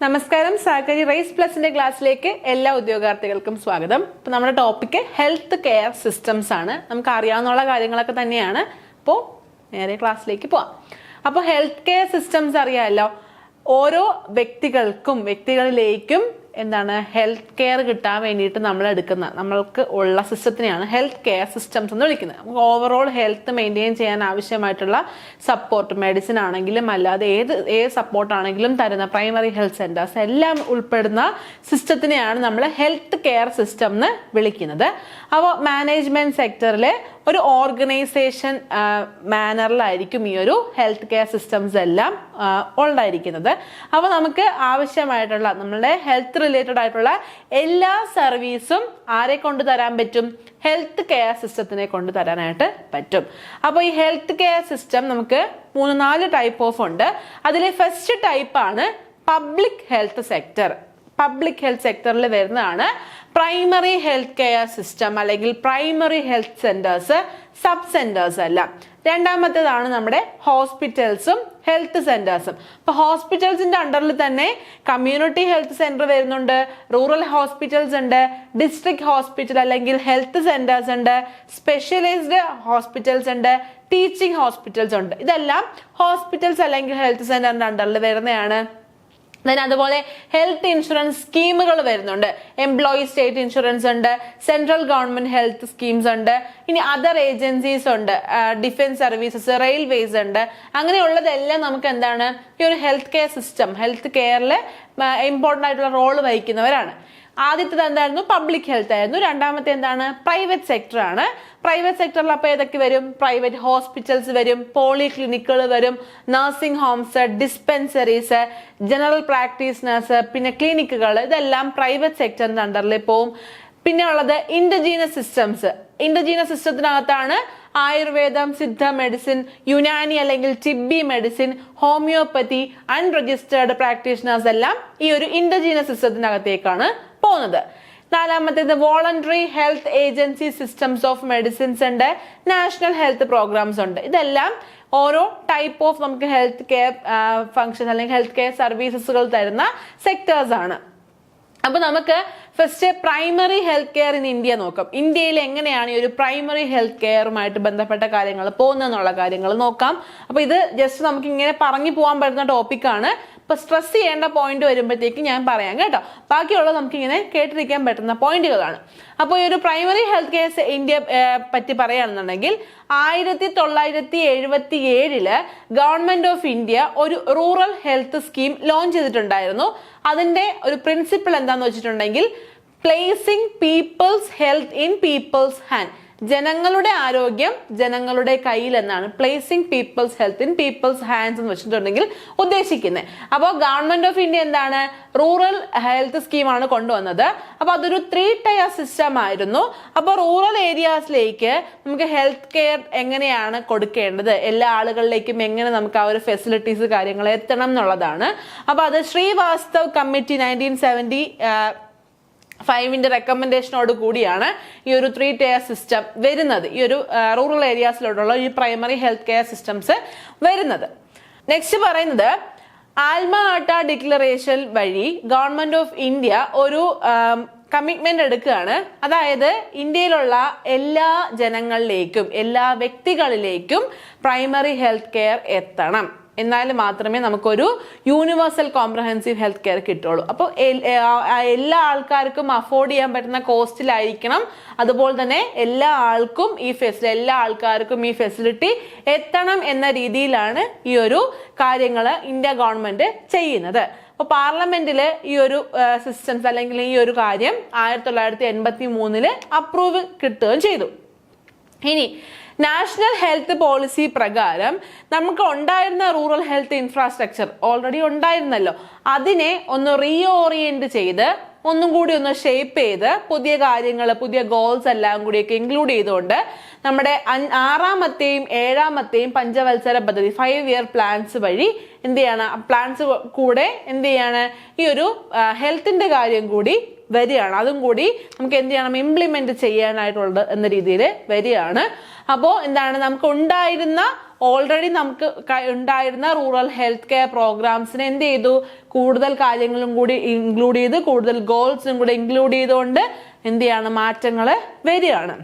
നമസ്കാരം. സാകരി റൈസ് പ്ലസിന്റെ ക്ലാസ്സിലേക്ക് എല്ലാ ഉദ്യോഗാർത്ഥികൾക്കും സ്വാഗതം. ഇപ്പൊ നമ്മുടെ ടോപ്പിക് ഹെൽത്ത് കെയർ സിസ്റ്റംസ് ആണ്. നമുക്ക് അറിയാവുന്ന കാര്യങ്ങളൊക്കെ തന്നെയാണ്. അപ്പോൾ നേരെ ക്ലാസ്സിലേക്ക് പോവാം. അപ്പോൾ ഹെൽത്ത് കെയർ സിസ്റ്റംസ് അറിയാമല്ലോ. ഓരോ വ്യക്തികളിലേക്കും ഹെൽത്ത് കെയർ കിട്ടാൻ വേണ്ടിയിട്ട് നമ്മൾക്ക് ഉള്ള സിസ്റ്റത്തിനെയാണ് ഹെൽത്ത് കെയർ സിസ്റ്റംസ് എന്ന് വിളിക്കുന്നത്. നമുക്ക് ഓവറോൾ ഹെൽത്ത് മെയിൻറ്റെയിൻ ചെയ്യാൻ ആവശ്യമായിട്ടുള്ള സപ്പോർട്ട്, മെഡിസിൻ ആണെങ്കിലും അല്ലാതെ ഏത് സപ്പോർട്ടാണെങ്കിലും തരുന്ന പ്രൈമറി ഹെൽത്ത് സെന്റേഴ്സ് എല്ലാം ഉൾപ്പെടുന്ന സിസ്റ്റത്തിനെയാണ് നമ്മൾ ഹെൽത്ത് കെയർ സിസ്റ്റം എന്ന് വിളിക്കുന്നത്. അപ്പോൾ മാനേജ്മെന്റ് സെക്ടറിലെ ഒരു ഓർഗനൈസേഷൻ മാനറിലായിരിക്കും ഈ ഒരു ഹെൽത്ത് കെയർ സിസ്റ്റംസ് എല്ലാം ഉണ്ടായിരിക്കുന്നത്. അപ്പോൾ നമുക്ക് ആവശ്യമായിട്ടുള്ള നമ്മളുടെ ഹെൽത്ത് റിലേറ്റഡ് ആയിട്ടുള്ള എല്ലാ സർവീസും ആരെ കൊണ്ട് തരാൻ പറ്റും? ഹെൽത്ത് കെയർ സിസ്റ്റത്തിനെ കൊണ്ട് തരാനായിട്ട് പറ്റും. അപ്പോൾ ഈ ഹെൽത്ത് കെയർ സിസ്റ്റം നമുക്ക് 3-4 ടൈപ്പ് ഓഫ് ഉണ്ട്. അതിലെ ഫസ്റ്റ് ടൈപ്പാണ് public health sector. Public health സെക്ടറിൽ വരുന്നതാണ് പ്രൈമറി ഹെൽത്ത് കെയർ സിസ്റ്റം അല്ലെങ്കിൽ primary health centres, sub centres അല്ല. രണ്ടാമത്തേതാണ് നമ്മുടെ ഹോസ്പിറ്റൽസും ഹെൽത്ത് സെന്റേഴ്സും. ഇപ്പൊ ഹോസ്പിറ്റൽസിന്റെ അണ്ടറിൽ തന്നെ കമ്മ്യൂണിറ്റി ഹെൽത്ത് സെന്റർ വരുന്നുണ്ട്, റൂറൽ ഹോസ്പിറ്റൽസ് ഉണ്ട്, ഡിസ്ട്രിക്ട് ഹോസ്പിറ്റൽ അല്ലെങ്കിൽ ഹെൽത്ത് സെന്റേഴ്സ് ഉണ്ട്, സ്പെഷ്യലൈസ്ഡ് ഹോസ്പിറ്റൽസ് ഉണ്ട്, ടീച്ചിങ് ഹോസ്പിറ്റൽസ് ഉണ്ട്. ഇതെല്ലാം ഹോസ്പിറ്റൽസ് അല്ലെങ്കിൽ ഹെൽത്ത് സെന്ററിന്റെ അണ്ടറിൽ വരുന്നതാണ്. അതുപോലെ ഹെൽത്ത് ഇൻഷുറൻസ് സ്കീമുകൾ വരുന്നുണ്ട്. എംപ്ലോയി സ്റ്റേറ്റ് ഇൻഷുറൻസ് ഉണ്ട്, സെൻട്രൽ ഗവൺമെന്റ് ഹെൽത്ത് സ്കീംസ് ഉണ്ട്, ഇനി അതർ ഏജൻസീസ് ഉണ്ട്, ഡിഫൻസ് സർവീസസ്, റെയിൽവേസ് ഉണ്ട്. അങ്ങനെയുള്ളതെല്ലാം നമുക്ക് ഈ ഒരു ഹെൽത്ത് കെയർ സിസ്റ്റം, ഹെൽത്ത് കെയറിൽ ഇമ്പോർട്ടൻ്റ് ആയിട്ടുള്ള റോൾ വഹിക്കുന്നവരാണ്. ആദ്യത്തേത് പബ്ലിക് ഹെൽത്ത് ആയിരുന്നു. രണ്ടാമത്തെ പ്രൈവറ്റ് സെക്ടർ ആണ്. പ്രൈവറ്റ് സെക്ടറിൽ അപ്പോൾ ഏതൊക്കെ വരും? പ്രൈവറ്റ് ഹോസ്പിറ്റൽസ് വരും, പോളിക്ലിനിക്കുകൾ വരും, nursing Holmes, dispensaries, general practitioners, പിന്നെ ക്ലിനിക്കുകൾ. ഇതെല്ലാം പ്രൈവറ്റ് സെക്ടറിന്റെ അണ്ടറിൽ പോവും. പിന്നെ ഉള്ളത് ഇൻഡജീനസ് സിസ്റ്റംസ്. ഇൻഡജീനസ് സിസ്റ്റത്തിനകത്താണ് ആയുർവേദം, സിദ്ധ മെഡിസിൻ, യുനാനി അല്ലെങ്കിൽ TB medicine, homeopathy, unregistered practitioners എല്ലാം ഈ ഒരു ഇൻഡജീനസ് സിസ്റ്റത്തിനകത്തേക്കാണ് പോകുന്നത്. നാലാമത്തേത് voluntary health agency systems of medicines ഉണ്ട്, നാഷണൽ ഹെൽത്ത് പ്രോഗ്രാംസ് ഉണ്ട്. ഇതെല്ലാം ഓരോ ടൈപ്പ് ഓഫ് നമുക്ക് ഹെൽത്ത് കെയർ ഫംഗ്ഷൻ അല്ലെങ്കിൽ ഹെൽത്ത് കെയർ സർവീസസുകൾ തരുന്ന സെക്ടേഴ്സ് ആണ്. അപ്പൊ നമുക്ക് first primary health care in India നോക്കാം. ഇന്ത്യയിൽ എങ്ങനെയാണ് ഈ ഒരു പ്രൈമറി ഹെൽത്ത് കെയറുമായിട്ട് ബന്ധപ്പെട്ട കാര്യങ്ങൾ പോകുന്നതെന്നുള്ള കാര്യങ്ങൾ നോക്കാം. അപ്പൊ ഇത് ജസ്റ്റ് നമുക്ക് ഇങ്ങനെ പറഞ്ഞു പോകാൻ പറ്റുന്ന ടോപ്പിക്കാണ്. ഇപ്പൊ സ്ട്രെസ് ചെയ്യേണ്ട പോയിന്റ് വരുമ്പോഴത്തേക്ക് ഞാൻ പറയാം കേട്ടോ. ബാക്കിയുള്ളത് നമുക്ക് ഇങ്ങനെ കേട്ടിരിക്കാൻ പറ്റുന്ന പോയിന്റുകളാണ്. അപ്പോൾ ഈ ഒരു പ്രൈമറി ഹെൽത്ത് കെയർ ഇന്ത്യ പറ്റി പറയുകയാണെന്നുണ്ടെങ്കിൽ 1977 ഗവൺമെന്റ് ഓഫ് ഇന്ത്യ ഒരു റൂറൽ ഹെൽത്ത് സ്കീം ലോഞ്ച് ചെയ്തിട്ടുണ്ടായിരുന്നു. അതിന്റെ ഒരു പ്രിൻസിപ്പിൾ എന്താന്ന് വെച്ചിട്ടുണ്ടെങ്കിൽ placing people's health in people's hand. ജനങ്ങളുടെ ആരോഗ്യം ജനങ്ങളുടെ കയ്യിൽ എന്നാണ് placing people's health in people's hands എന്ന് വെച്ചിട്ടുണ്ടെങ്കിൽ ഉദ്ദേശിക്കുന്നത്. അപ്പോൾ government of India rural health സ്കീമാണ് കൊണ്ടുവന്നത്. അപ്പൊ അതൊരു 3 ടയർ സിസ്റ്റം ആയിരുന്നു. അപ്പോൾ റൂറൽ ഏരിയാസിലേക്ക് നമുക്ക് ഹെൽത്ത് കെയർ എങ്ങനെയാണ് കൊടുക്കേണ്ടത്, എല്ലാ ആളുകളിലേക്കും എങ്ങനെ നമുക്ക് ആ ഒരു ഫെസിലിറ്റീസ് കാര്യങ്ങൾ എത്തണം എന്നുള്ളതാണ്. അപ്പൊ അത് ശ്രീവാസ്തവ് കമ്മിറ്റി 1975 റെക്കമെൻഡേഷനോട് കൂടിയാണ് ഈ ഒരു 3 ടയർ സിസ്റ്റം വരുന്നത്. ഈ ഒരു റൂറൽ ഏരിയാസിലോട്ടുള്ള ഈ പ്രൈമറി ഹെൽത്ത് കെയർ സിസ്റ്റംസ് വരുന്നത്. നെക്സ്റ്റ് പറയുന്നത് ആൽമ ആട്ട ഡിക്ലറേഷൻ വഴി ഗവൺമെന്റ് ഓഫ് ഇന്ത്യ ഒരു കമ്മിറ്റ്മെന്റ് എടുക്കുകയാണ്. അതായത് ഇന്ത്യയിലുള്ള എല്ലാ ജനങ്ങളിലേക്കും എല്ലാ വ്യക്തികളിലേക്കും പ്രൈമറി ഹെൽത്ത് കെയർ എത്തണം. എന്നാൽ മാത്രമേ നമുക്കൊരു യൂണിവേഴ്സൽ കോംപ്രഹെൻസീവ് ഹെൽത്ത് കെയർ കിട്ടുള്ളൂ. അപ്പോൾ എല്ലാ ആൾക്കാർക്കും അഫോർഡ് ചെയ്യാൻ പറ്റുന്ന കോസ്റ്റിലായിരിക്കണം. അതുപോലെ തന്നെ എല്ലാ ആൾക്കാർക്കും ഈ ഫെസിലിറ്റി എത്തണം എന്ന രീതിയിലാണ് ഈ ഒരു കാര്യങ്ങൾ ഇന്ത്യ ഗവൺമെന്റ് ചെയ്യുന്നത്. അപ്പോൾ പാർലമെന്റില് ഈ ഒരു സിസ്റ്റംസ് അല്ലെങ്കിൽ ഈ ഒരു കാര്യം 1983 അപ്രൂവ് കിട്ടുകയും ചെയ്തു. ഇനി നാഷണൽ ഹെൽത്ത് പോളിസി പ്രകാരം നമുക്ക് ഉണ്ടായിരുന്ന റൂറൽ ഹെൽത്ത് ഇൻഫ്രാസ്ട്രക്ചർ ഓൾറെഡി ഉണ്ടായിരുന്നല്ലോ, അതിനെ ഒന്ന് റീഓറിയന്റ് ചെയ്ത് ഒന്നും കൂടി ഒന്ന് ഷേപ്പ് ചെയ്ത് പുതിയ കാര്യങ്ങൾ, പുതിയ ഗോൾസ് എല്ലാം കൂടിയൊക്കെ ഇൻക്ലൂഡ് ചെയ്തുകൊണ്ട് നമ്മുടെ 6ാമത്തെയും 7ാമത്തെയും പഞ്ചവത്സര പദ്ധതി 5 ഇയർ പ്ലാൻസ് വഴി പ്ലാൻസ് കൂടെ ഈ ഒരു ഹെൽത്തിന്റെ കാര്യം കൂടി വരികയാണ്. അതും കൂടി നമുക്ക് ഇംപ്ലിമെന്റ് ചെയ്യാനായിട്ടുള്ളത് എന്ന രീതിയിൽ വരികയാണ്. അപ്പോൾ നമുക്ക് ഉണ്ടായിരുന്ന ഓൾറെഡി നമുക്ക് ഉണ്ടായിരുന്ന റൂറൽ ഹെൽത്ത് കെയർ പ്രോഗ്രാംസിനെ എന്ത് ചെയ്തു, കൂടുതൽ കാര്യങ്ങളും കൂടി ഇൻക്ലൂഡ് ചെയ്ത്, കൂടുതൽ ഗോൾസും കൂടി ഇൻക്ലൂഡ് ചെയ്തുകൊണ്ട് എന്ത് ചെയ്യാണ്, മാറ്റങ്ങൾ വരികയാണ്.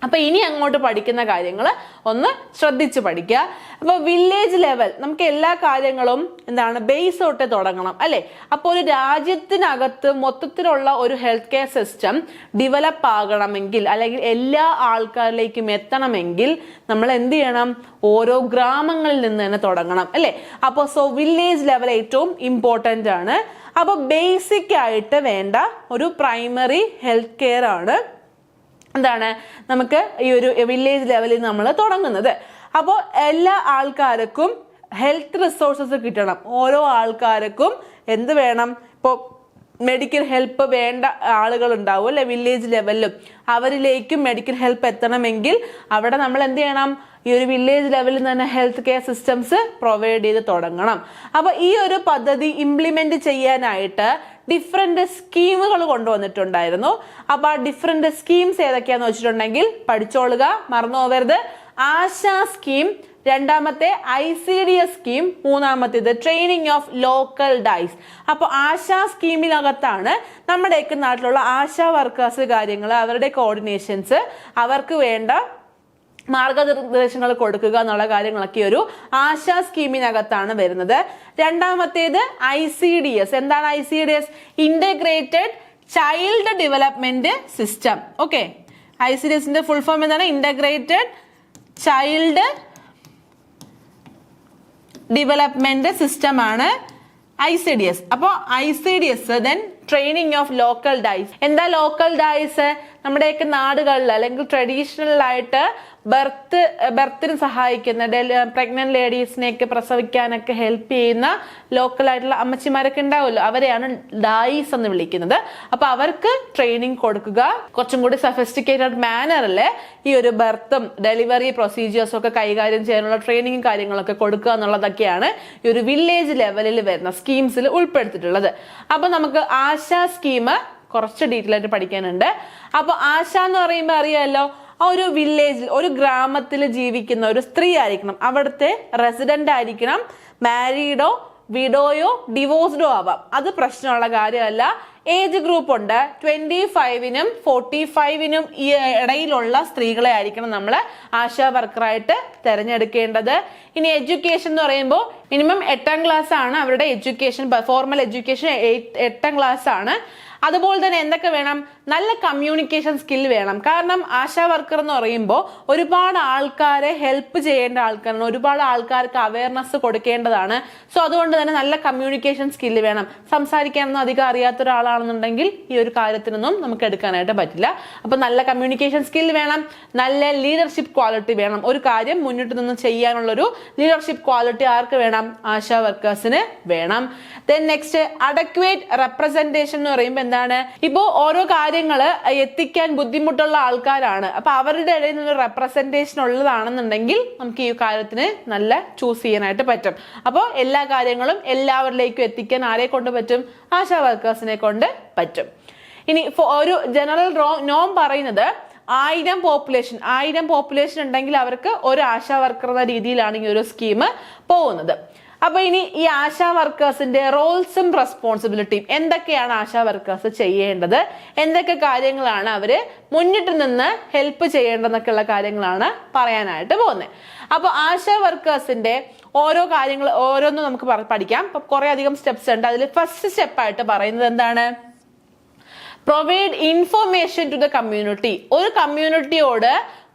അപ്പൊ ഇനി അങ്ങോട്ട് പഠിക്കുന്ന കാര്യങ്ങൾ ഒന്ന് ശ്രദ്ധിച്ച് പഠിക്കുക. അപ്പൊ വില്ലേജ് ലെവൽ നമുക്ക് എല്ലാ കാര്യങ്ങളും എന്താണ്, ബേസ് തൊട്ട് തുടങ്ങണം അല്ലെ. അപ്പോൾ ഒരു രാജ്യത്തിനകത്ത് മൊത്തത്തിലുള്ള ഒരു ഹെൽത്ത് കെയർ സിസ്റ്റം ഡെവലപ്പ് ആകണമെങ്കിൽ, അല്ലെങ്കിൽ എല്ലാ ആൾക്കാരിലേക്കും എത്തണമെങ്കിൽ നമ്മൾ എന്ത് ചെയ്യണം, ഓരോ ഗ്രാമങ്ങളിൽ നിന്ന് തന്നെ തുടങ്ങണം അല്ലെ. അപ്പോൾ വില്ലേജ് ലെവൽ ഏറ്റവും ഇമ്പോർട്ടൻ്റ് ആണ്. അപ്പൊ ബേസിക് ആയിട്ട് വേണ്ട ഒരു പ്രൈമറി ഹെൽത്ത് കെയർ ആണ് എന്താണ്, നമുക്ക് ഈ ഒരു വില്ലേജ് ലെവലിൽ നമ്മൾ തുടങ്ങുന്നത്. അപ്പോൾ എല്ലാ ആൾക്കാർക്കും ഹെൽത്ത് റിസോഴ്സസ് കിട്ടണം. ഓരോ ആൾക്കാർക്കും എന്ത് വേണം, ഇപ്പോൾ മെഡിക്കൽ ഹെൽപ്പ് വേണ്ട ആളുകൾ ഉണ്ടാവും അല്ലെ വില്ലേജ് ലെവലിലും, അവരിലേക്കും മെഡിക്കൽ ഹെൽപ്പ് എത്തണമെങ്കിൽ അവിടെ നമ്മൾ എന്ത് ചെയ്യണം, ഈ ഒരു വില്ലേജ് ലെവലിൽ തന്നെ ഹെൽത്ത് കെയർ സിസ്റ്റംസ് പ്രൊവൈഡ് ചെയ്ത് തുടങ്ങണം. അപ്പൊ ഈ ഒരു പദ്ധതി ഇംപ്ലിമെന്റ് ചെയ്യാനായിട്ട് ഡിഫറെന്റ് സ്കീമുകൾ കൊണ്ടുവന്നിട്ടുണ്ടായിരുന്നു. അപ്പൊ ആ ഡിഫറെന്റ് സ്കീംസ് ഏതൊക്കെയാന്ന് വെച്ചിട്ടുണ്ടെങ്കിൽ പഠിച്ചോളുക, മറന്നു പോകരുത്. ആശാ സ്കീം, രണ്ടാമത്തെ ICDS സ്കീം, മൂന്നാമത്തേത് ട്രെയിനിങ് ഓഫ് ലോക്കൽ ഡൈസ്. അപ്പൊ ആശാ സ്കീമിനകത്താണ് നമ്മുടെയൊക്കെ നാട്ടിലുള്ള ആശാ വർക്കേഴ്സ് കാര്യങ്ങൾ, അവരുടെ കോർഡിനേഷൻസ്, അവർക്ക് വേണ്ട മാർഗനിർദ്ദേശങ്ങൾ കൊടുക്കുക എന്നുള്ള കാര്യങ്ങളൊക്കെ ഒരു ആശാ സ്കീമിനകത്താണ് വരുന്നത്. രണ്ടാമത്തേത് ICDS. എന്താണ് ICDS? Integrated child development system. Okay, ICDSന്റെ ഫുൾ ഫോം എന്താണ്? ഇന്റഗ്രേറ്റഡ് ചൈൽഡ് ഡെവലപ്മെന്റ് സിസ്റ്റം ആണ് ICDS. അപ്പോൾ ICDS then training of local dais. എന്താ ലോക്കൽ ഡൈസ്? നമ്മുടെയൊക്കെ നാടുകളിൽ അല്ലെങ്കിൽ ട്രഡീഷണൽ ആയിട്ട് ബർത്തിന് സഹായിക്കുന്ന പ്രഗ്നന്റ് ലേഡീസിനെയൊക്കെ പ്രസവിക്കാനൊക്കെ ഹെൽപ്പ് ചെയ്യുന്ന ലോക്കൽ ആയിട്ടുള്ള അമ്മച്ചിമാരൊക്കെ ഉണ്ടാവുമല്ലോ, അവരെയാണ് ഡൈസ് എന്ന് വിളിക്കുന്നത്. അപ്പൊ അവർക്ക് ട്രെയിനിങ് കൊടുക്കുക, കുറച്ചും കൂടി സഫിസ്റ്റിക്കേറ്റഡ് മാനറിൽ ഈ ഒരു ബർത്തും ഡെലിവറി പ്രൊസീജിയേഴ്സും ഒക്കെ കൈകാര്യം ചെയ്യാനുള്ള ട്രെയിനിങ്ങും കാര്യങ്ങളൊക്കെ കൊടുക്കുക എന്നുള്ളതൊക്കെയാണ് ഈ ഒരു വില്ലേജ് ലെവലിൽ വരുന്ന സ്കീംസിൽ ഉൾപ്പെടുത്തിയിട്ടുള്ളത്. അപ്പൊ നമുക്ക് ആശാ സ്കീം കുറച്ച് ഡീറ്റെയിൽ ആയിട്ട് പഠിക്കാനുണ്ട്. അപ്പൊ ആശ എന്ന് പറയുമ്പോൾ അറിയാമല്ലോ, ആ ഒരു വില്ലേജിൽ ഒരു ഗ്രാമത്തിൽ ജീവിക്കുന്ന ഒരു സ്ത്രീ ആയിരിക്കണം, അവിടുത്തെ റെസിഡന്റ് ആയിരിക്കണം, മാരീഡോ വിഡോയോ ഡിവോഴ്സ്ഡോ ആവാം, അത് പ്രശ്നമുള്ള കാര്യമല്ല. ഏജ് ഗ്രൂപ്പ് ഉണ്ട്, 25നും 45നും ഈ ഇടയിലുള്ള സ്ത്രീകളെ ആയിരിക്കണം നമ്മൾ ആശാ വർക്കറായിട്ട് തിരഞ്ഞെടുക്കേണ്ടത്. ഇനി എഡ്യൂക്കേഷൻ എന്ന് പറയുമ്പോൾ മിനിമം 8ാം ക്ലാസ് ആണ് അവരുടെ എഡ്യൂക്കേഷൻ, ഫോർമൽ എഡ്യൂക്കേഷൻ 8ാം ക്ലാസ് ആണ്. അതുപോലെ തന്നെ എന്തൊക്കെ വേണം? നല്ല കമ്മ്യൂണിക്കേഷൻ സ്കിൽ വേണം. കാരണം ആശാ വർക്കർ എന്ന് പറയുമ്പോൾ ഒരുപാട് ആൾക്കാരെ ഹെൽപ്പ് ചെയ്യേണ്ട ആൾക്കാരാണ്, ഒരുപാട് ആൾക്കാർക്ക് അവയർനെസ് കൊടുക്കേണ്ടതാണ്. സോ അതുകൊണ്ട് തന്നെ നല്ല കമ്മ്യൂണിക്കേഷൻ സ്കില്ല് വേണം. സംസാരിക്കാനൊന്നും അധികം അറിയാത്ത ഒരാളാണെന്നുണ്ടെങ്കിൽ ഈ ഒരു കാര്യത്തിനൊന്നും നമുക്ക് എടുക്കാനായിട്ട് പറ്റില്ല. അപ്പൊ നല്ല കമ്മ്യൂണിക്കേഷൻ സ്കിൽ വേണം, നല്ല ലീഡർഷിപ്പ് ക്വാളിറ്റി വേണം. ഒരു കാര്യം മുന്നിട്ട് നിന്ന് ചെയ്യാനുള്ള ഒരു ലീഡർഷിപ്പ് ക്വാളിറ്റി ആർക്ക് വേണം? ആശാ വർക്കേഴ്സിന് വേണം. ദെൻ നെക്സ്റ്റ് അഡക്വേറ്റ് റെപ്രസെന്റേഷൻ എന്ന് പറയുമ്പോൾ എന്താണ്? ഇപ്പോ ഓരോ കാര്യങ്ങള് എത്തിക്കാൻ ബുദ്ധിമുട്ടുള്ള ആൾക്കാരാണ്, അപ്പൊ അവരുടെ ഇടയിൽ നിന്ന് റെപ്രസെന്റേഷൻ ഉള്ളതാണെന്നുണ്ടെങ്കിൽ നമുക്ക് ഈ കാര്യത്തിന് നല്ല ചൂസ് ചെയ്യാനായിട്ട് പറ്റും. അപ്പോൾ എല്ലാ കാര്യങ്ങളും എല്ലാവരിലേക്കും എത്തിക്കാൻ ആരെ കൊണ്ട് പറ്റും? ആശാ വർക്കേഴ്സിനെ കൊണ്ട് പറ്റും. ഇനി ഒരു ജനറൽ നോം പറയുന്നത് 1000 പോപ്പുലേഷൻ ഉണ്ടെങ്കിൽ അവർക്ക് ഒരു ആശാ വർക്കർ എന്ന രീതിയിലാണ് ഈ ഒരു സ്കീം പോകുന്നത്. അപ്പൊ ഇനി ഈ ആശാ വർക്കേഴ്സിന്റെ റോൾസും റെസ്പോൺസിബിലിറ്റിയും എന്തൊക്കെയാണ് ആശാ വർക്കേഴ്സ് ചെയ്യേണ്ടത്, എന്തൊക്കെ കാര്യങ്ങളാണ് അവര് മുന്നിട്ട് നിന്ന് ഹെൽപ്പ് ചെയ്യേണ്ടതെന്നൊക്കെയുള്ള കാര്യങ്ങളാണ് പറയാനായിട്ട് പോകുന്നത്. അപ്പൊ ആശാ വർക്കേഴ്സിന്റെ ഓരോ കാര്യങ്ങൾ ഓരോന്നും നമുക്ക് പഠിക്കാം. അപ്പൊ കുറെ അധികം സ്റ്റെപ്സ് ഉണ്ട്. അതിൽ ഫസ്റ്റ് സ്റ്റെപ്പായിട്ട് പറയുന്നത് എന്താണ്? Provide information to the community. ഒരു കമ്മ്യൂണിറ്റിയോട്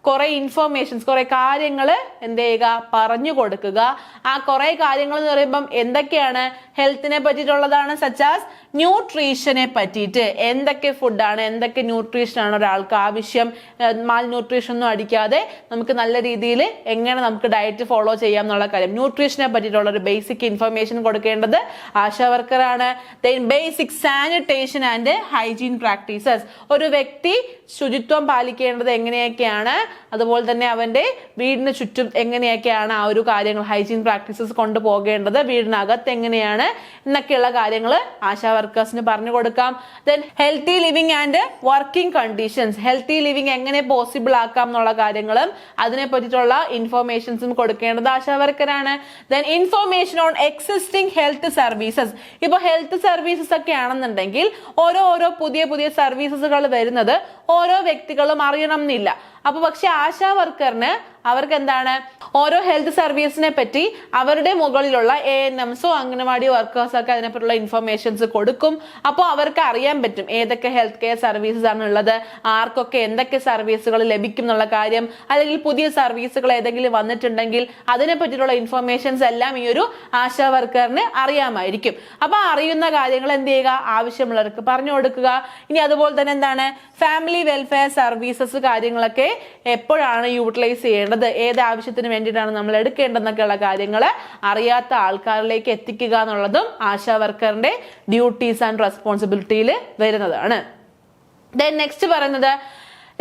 കുറെ ഇൻഫർമേഷൻസ്, കുറെ കാര്യങ്ങൾ എന്ത് ചെയ്യുക? പറഞ്ഞു കൊടുക്കുക. ആ കുറെ കാര്യങ്ങൾ എന്ന് പറയുമ്പം എന്തൊക്കെയാണ്? ഹെൽത്തിനെ പറ്റിയിട്ടുള്ളതാണ്, സച്ചാസ് ന്യൂട്രീഷനെ പറ്റിയിട്ട് എന്തൊക്കെ ഫുഡാണ്, എന്തൊക്കെ ന്യൂട്രീഷനാണ് ഒരാൾക്ക് ആവശ്യം, മാൽ ന്യൂട്രീഷൻ ഒന്നും അടിക്കാതെ നമുക്ക് നല്ല രീതിയിൽ എങ്ങനെ നമുക്ക് ഡയറ്റ് ഫോളോ ചെയ്യാം എന്നുള്ള കാര്യം, ന്യൂട്രീഷനെ പറ്റിയിട്ടുള്ള ഒരു ബേസിക് ഇൻഫർമേഷൻ കൊടുക്കേണ്ടത് ആശാ വർക്കറാണ്. Then basic sanitation and hygiene practices. ഒരു വ്യക്തി ശുചിത്വം പാലിക്കേണ്ടത് എങ്ങനെയൊക്കെയാണ്, അതുപോലെ തന്നെ അവന്റെ വീടിന് ചുറ്റും എങ്ങനെയൊക്കെയാണ് ആ ഒരു കാര്യങ്ങൾ ഹൈജീൻ പ്രാക്ടീസസ് കൊണ്ടുപോകേണ്ടത്, വീടിനകത്ത് എങ്ങനെയാണ് എന്നൊക്കെയുള്ള കാര്യങ്ങൾ ആശാ വർക്കേഴ്സിന് പറഞ്ഞു കൊടുക്കാം. Then healthy living and working conditions, healthy living എങ്ങനെ പോസിബിൾ ആക്കാം എന്നുള്ള കാര്യങ്ങളും അതിനെ പറ്റിയിട്ടുള്ള ഇൻഫോർമേഷൻസും കൊടുക്കേണ്ടത് ആശാ വർക്കറാണ്. Then information on existing health services, ഇപ്പൊ ഹെൽത്ത് സർവീസസ് ഒക്കെ ആണെന്നുണ്ടെങ്കിൽ ഓരോ പുതിയ സർവീസസുകൾ വരുന്നത് ഓരോ വ്യക്തികളും അറിയണം എന്നില്ല. അപ്പൊ പക്ഷെ ആശാ വർക്കറിന് അവർക്ക് എന്താണ് ഓരോ ഹെൽത്ത് സർവീസിനെ പറ്റി അവരുടെ മുകളിലുള്ള ANMസോ അംഗനവാടി വർക്കേഴ്സോ ഒക്കെ അതിനെപ്പറ്റിയുള്ള ഇൻഫർമേഷൻസ് കൊടുക്കും. അപ്പോൾ അവർക്ക് അറിയാൻ പറ്റും ഏതൊക്കെ ഹെൽത്ത് കെയർ സർവീസസ് ആണ് ഉള്ളത്, ആർക്കൊക്കെ എന്തൊക്കെ സർവീസുകൾ ലഭിക്കും എന്നുള്ള കാര്യം, അല്ലെങ്കിൽ പുതിയ സർവീസുകൾ ഏതെങ്കിലും വന്നിട്ടുണ്ടെങ്കിൽ അതിനെ പറ്റിയിട്ടുള്ള ഇൻഫർമേഷൻസ് എല്ലാം ഈ ഒരു ആശാ വർക്കറിന് അറിയാമായിരിക്കും. അപ്പൊ അറിയുന്ന കാര്യങ്ങൾ എന്ത് ചെയ്യുക, ആവശ്യമുള്ളവർക്ക് പറഞ്ഞു കൊടുക്കുക. ഇനി അതുപോലെ തന്നെ എന്താണ് ഫാമിലി വെൽഫെയർ സർവീസസ് കാര്യങ്ങളൊക്കെ എപ്പോഴാണ് യൂട്ടിലൈസ് ചെയ്യേണ്ടത്, ഏത് ആവശ്യത്തിന് വേണ്ടിയിട്ടാണ് നമ്മൾ എടുക്കേണ്ടതെന്നൊക്കെയുള്ള കാര്യങ്ങൾ അറിയാത്ത ആൾക്കാരിലേക്ക് എത്തിക്കുക എന്നുള്ളതും ആശാ വർക്കറിന്റെ ഡ്യൂട്ടീസ് ആൻഡ് റെസ്പോൺസിബിലിറ്റിയിൽ വരുന്നതാണ്. ദെൻ നെക്സ്റ്റ് പറയുന്നത്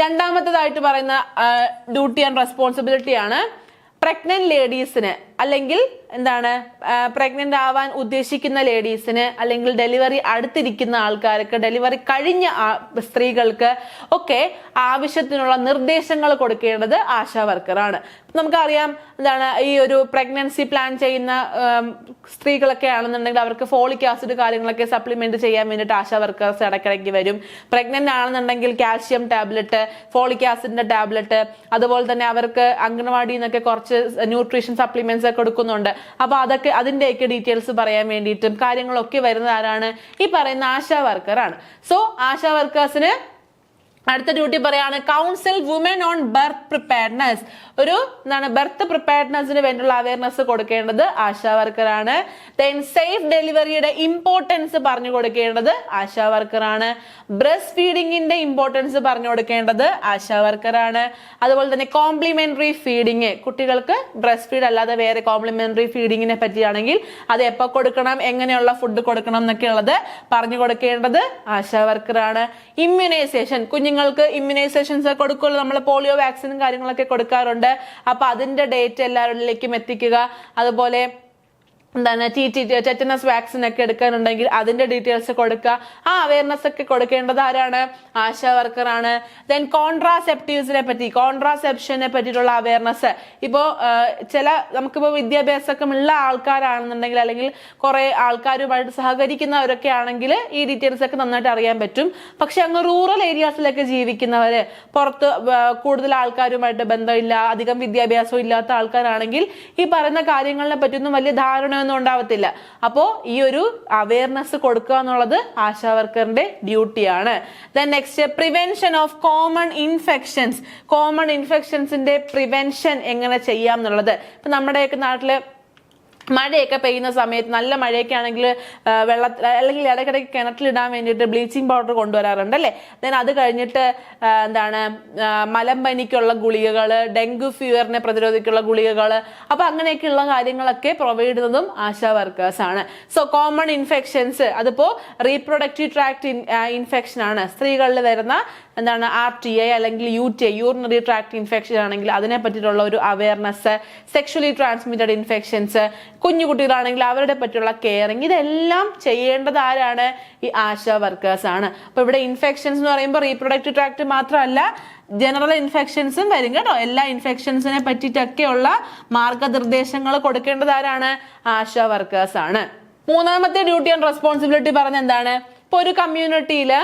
രണ്ടാമത്തേതായിട്ട് പറയുന്ന ഡ്യൂട്ടി ആൻഡ് റെസ്പോൺസിബിലിറ്റി ആണ് പ്രഗ്നന്റ് ലേഡീസിന്, അല്ലെങ്കിൽ എന്താണ് പ്രഗ്നന്റ് ആവാൻ ഉദ്ദേശിക്കുന്ന ലേഡീസിന്, അല്ലെങ്കിൽ ഡെലിവറി അടുത്തിരിക്കുന്ന ആൾക്കാർക്ക്, ഡെലിവറി കഴിഞ്ഞ സ്ത്രീകൾക്ക് ഒക്കെ ആവശ്യത്തിനുള്ള നിർദ്ദേശങ്ങൾ കൊടുക്കേണ്ടത് ആശാ വർക്കറാണ്. നമുക്കറിയാം എന്താണ് ഈ ഒരു പ്രഗ്നൻസി പ്ലാൻ ചെയ്യുന്ന സ്ത്രീകളൊക്കെ ആണെന്നുണ്ടെങ്കിൽ അവർക്ക് ഫോളിക് ആസിഡ് കാര്യങ്ങളൊക്കെ സപ്ലിമെന്റ് ചെയ്യാൻ വേണ്ടിയിട്ട് ആശാ വർക്കേഴ്സ് ഇടയ്ക്കിടയ്ക്ക് വരും. പ്രഗ്നന്റ് ആണെന്നുണ്ടെങ്കിൽ കാൽഷ്യം ടാബ്ലറ്റ്, ഫോളിക് ആസിഡിന്റെ ടാബ്ലറ്റ്, അതുപോലെ തന്നെ അവർക്ക് അംഗനവാടിയിൽ നിന്നൊക്കെ കുറച്ച് ന്യൂട്രീഷൻ സപ്ലിമെന്റ്സ് കൊടുക്കുന്നുണ്ട്. അപ്പൊ അതൊക്കെ അതിന്റെയൊക്കെ ഡീറ്റെയിൽസ് പറയാൻ വേണ്ടിയിട്ടും കാര്യങ്ങളൊക്കെ വരുന്നത് ആരാണ്, ഈ പറയുന്ന ആശാ വർക്കറാണ്. സോ ആശാ വർക്കേഴ്സിന് അടുത്ത ഡ്യൂട്ടി പറയാണ് council woman on birth preparedness, ഒരു എന്താണ് ബർത്ത് പ്രിപ്പയർനെസ്സിന് വേണ്ടിയുള്ള അവയർനെസ് കൊടുക്കേണ്ടത് ആശാ വർക്കറാണ്. ദെൻ സേഫ് ഡെലിവറിയുടെ ഇമ്പോർട്ടൻസ് പറഞ്ഞു കൊടുക്കേണ്ടത് ആശാ വർക്കറാണ്. ബ്രസ്റ്റ് ഫീഡിങ്ങിന്റെ ഇമ്പോർട്ടൻസ് പറഞ്ഞു കൊടുക്കേണ്ടത് ആശാ വർക്കറാണ്. അതുപോലെ തന്നെ കോംപ്ലിമെന്ററി ഫീഡിങ്, കുട്ടികൾക്ക് ബ്രസ്റ്റ് ഫീഡ് അല്ലാതെ വേറെ കോംപ്ലിമെന്ററി ഫീഡിങ്ങിനെ പറ്റിയാണെങ്കിൽ അത് എപ്പോൾ കൊടുക്കണം, എങ്ങനെയുള്ള ഫുഡ് കൊടുക്കണം എന്നൊക്കെ ഉള്ളത് പറഞ്ഞു കൊടുക്കേണ്ടത് ആശാ വർക്കറാണ്. ഇമ്മ്യൂണൈസേഷൻ, കുഞ്ഞുങ്ങൾക്ക് ഇമ്മ്യൂണൈസേഷൻസ് കൊടുക്കുമല്ലോ, നമ്മൾ പോളിയോ വാക്സിനും കാര്യങ്ങളൊക്കെ കൊടുക്കാറുണ്ട്. അപ്പൊ അതിന്റെ ഡേറ്റ് എല്ലാവരിലേക്കും എത്തിക്കുക. അതുപോലെ എന്താണ് ടെറ്റനസ് വാക്സിൻ ഒക്കെ എടുക്കാനുണ്ടെങ്കിൽ അതിന്റെ ഡീറ്റെയിൽസ് കൊടുക്കുക. ആ അവയർനെസ് ഒക്കെ കൊടുക്കേണ്ടത് ആരാണ്, ആശാ വർക്കറാണ്. ദെൻ കോൺട്രാസെപ്റ്റീവ്സിനെ പറ്റി, കോൺട്രാസെപ്ഷനെ പറ്റിയിട്ടുള്ള അവയർനെസ്, ഇപ്പോ ചില നമുക്കിപ്പോ വിദ്യാഭ്യാസമൊക്കെ ഉള്ള ആൾക്കാരാണെന്നുണ്ടെങ്കിൽ, അല്ലെങ്കിൽ കുറെ ആൾക്കാരുമായിട്ട് സഹകരിക്കുന്നവരൊക്കെ ആണെങ്കിൽ ഈ ഡീറ്റെയിൽസ് ഒക്കെ നന്നായിട്ട് അറിയാൻ പറ്റും. പക്ഷെ അങ്ങ് റൂറൽ ഏരിയാസിലൊക്കെ ജീവിക്കുന്നവര്, പുറത്ത് കൂടുതൽ ആൾക്കാരുമായിട്ട് ബന്ധമില്ല, അധികം വിദ്യാഭ്യാസം ഇല്ലാത്ത ആൾക്കാരാണെങ്കിൽ ഈ പറയുന്ന കാര്യങ്ങളെ പറ്റിയൊന്നും വലിയ ധാരണ ഉണ്ടാവത്തില്ല. അപ്പോ ഈ ഒരു അവയർനെസ് കൊടുക്കുക എന്നുള്ളത് ആശാ വർക്കറിന്റെ ഡ്യൂട്ടിയാണ്. Then next prevention of common infections, common ഇൻഫെക്ഷൻസിന്റെ പ്രിവെൻഷൻ എങ്ങനെ ചെയ്യാം എന്നുള്ളത്. ഇപ്പൊ നമ്മുടെയൊക്കെ നാട്ടില് മഴയൊക്കെ പെയ്യുന്ന സമയത്ത്, നല്ല മഴയൊക്കെ ആണെങ്കിൽ വെള്ളത്തിൽ അല്ലെങ്കിൽ ഇടയ്ക്കിടയ്ക്ക് കിണറ്റിലിടാൻ വേണ്ടിയിട്ട് ബ്ലീച്ചിങ് പൗഡർ കൊണ്ടുവരാറുണ്ട് അല്ലേ. ദെൻ അത് കഴിഞ്ഞിട്ട് എന്താണ് മലമ്പനിക്കുള്ള ഗുളികകൾ, ഡെങ്കു ഫീവറിനെ പ്രതിരോധിക്കുള്ള ഗുളികകൾ, അപ്പൊ അങ്ങനെയൊക്കെയുള്ള കാര്യങ്ങളൊക്കെ പ്രൊവൈഡ് ചെയ്യുന്നതും ആശാ വർക്കേഴ്സ് ആണ്. സോ കോമൺ ഇൻഫെക്ഷൻസ്, അതിപ്പോ റീപ്രൊഡക്റ്റീവ് ട്രാക്ട് ഇൻഫെക്ഷൻ ആണ്, സ്ത്രീകളിൽ വരുന്ന എന്താണ് RTI അല്ലെങ്കിൽ UTI, യൂറിനറി ട്രാക്ട് ഇൻഫെക്ഷൻ ആണെങ്കിൽ അതിനെ പറ്റിയിട്ടുള്ള ഒരു അവയർനെസ്, സെക്ഷലി ട്രാൻസ്മിറ്റഡ് ഇൻഫെക്ഷൻസ്, കുഞ്ഞുകുട്ടികളാണെങ്കിൽ അവരുടെ പറ്റിയുള്ള കെയറിങ്, ഇതെല്ലാം ചെയ്യേണ്ടത് ആരാണ്, ഈ ആശാ വർക്കേഴ്സ് ആണ്. അപ്പൊ ഇവിടെ ഇൻഫെക്ഷൻസ് എന്ന് പറയുമ്പോൾ റീപ്രൊഡക്റ്റീവ് ട്രാക്ട് മാത്രമല്ല, ജനറൽ ഇൻഫെക്ഷൻസും വരും കേട്ടോ. എല്ലാ ഇൻഫെക്ഷൻസിനെ പറ്റിയിട്ടൊക്കെയുള്ള മാർഗനിർദ്ദേശങ്ങൾ കൊടുക്കേണ്ടത് ആരാണ്, ആശാ വർക്കേഴ്സ് ആണ്. മൂന്നാമത്തെ ഡ്യൂട്ടി ആൻഡ് റെസ്പോൺസിബിലിറ്റി പറഞ്ഞ എന്താണ്, ഇപ്പൊ ഒരു കമ്മ്യൂണിറ്റിയില്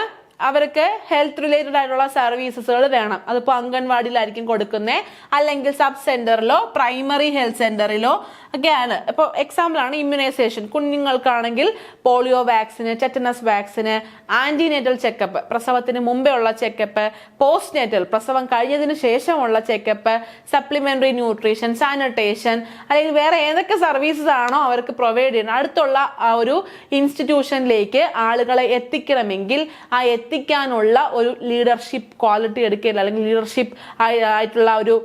അവർക്ക് ഹെൽത്ത് റിലേറ്റഡ് ആയിട്ടുള്ള സർവീസസുകൾ വേണം. അതിപ്പോ അംഗൻവാടിയിലായിരിക്കും കൊടുക്കുന്നത്, അല്ലെങ്കിൽ സബ് സെന്ററിലോ പ്രൈമറി ഹെൽത്ത് സെന്ററിലോ ഒക്കെയാണ്. ഇപ്പോൾ എക്സാമ്പിൾ ആണ് ഇമ്മ്യൂണൈസേഷൻ, കുഞ്ഞുങ്ങൾക്കാണെങ്കിൽ പോളിയോ വാക്സിന്, ടെറ്റനസ് വാക്സിന്, ആന്റിനേറ്റൽ ചെക്കപ്പ്, പ്രസവത്തിന് മുമ്പേ ഉള്ള ചെക്കപ്പ്, പോസ്റ്റ് നേറ്റൽ, പ്രസവം കഴിഞ്ഞതിന് ശേഷമുള്ള ചെക്കപ്പ്, സപ്ലിമെന്ററി ന്യൂട്രീഷൻ, സാനിറ്റേഷൻ, അല്ലെങ്കിൽ വേറെ ഏതൊക്കെ സർവീസസ് ആണോ അവർക്ക് പ്രൊവൈഡ് ചെയ്യുന്നത്, അടുത്തുള്ള ആ ഒരു ഇൻസ്റ്റിറ്റ്യൂഷനിലേക്ക് ആളുകളെ എത്തിക്കണമെങ്കിൽ ആ എത്തിക്കാനുള്ള ഒരു ലീഡർഷിപ്പ് ക്വാളിറ്റി എടുക്കില്ല, അല്ലെങ്കിൽ ലീഡർഷിപ്പ് ആയിട്ടുള്ള ഒരു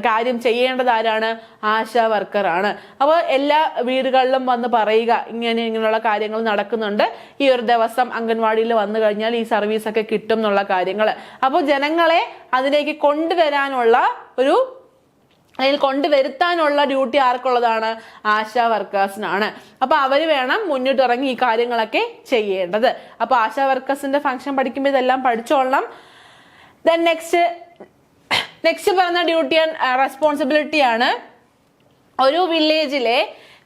കാര്യം ചെയ്യേണ്ടത് ആരാണ്? ആശാ വർക്കറാണ്. അപ്പോൾ എല്ലാ വീടുകളിലും വന്ന് പറയുക ഇങ്ങനെയുള്ള കാര്യങ്ങൾ നടക്കുന്നുണ്ട്, ഈ ഒരു ദിവസം അംഗൻവാടിയിൽ വന്നു കഴിഞ്ഞാൽ ഈ സർവീസ് ഒക്കെ കിട്ടും എന്നുള്ള കാര്യങ്ങൾ. അപ്പോൾ ജനങ്ങളെ അതിലേക്ക് കൊണ്ടുവരാനുള്ള അതിൽ കൊണ്ടുവരുത്താനുള്ള ഡ്യൂട്ടി ആർക്കുള്ളതാണ്? ആശാ വർക്കേഴ്സിനാണ്. അപ്പൊ അവര് വേണം മുന്നിട്ടിറങ്ങി ഈ കാര്യങ്ങളൊക്കെ ചെയ്യേണ്ടത്. അപ്പൊ ആശാ വർക്കേഴ്സിന്റെ ഫംഗ്ഷൻ പഠിക്കുമ്പോൾ ഇതെല്ലാം പഠിച്ചോളണം. ദെൻ നെക്സ്റ്റ് പറഞ്ഞ ഡ്യൂട്ടി ആൻഡ് റെസ്പോൺസിബിലിറ്റി ആണ് ഒരു വില്ലേജിലെ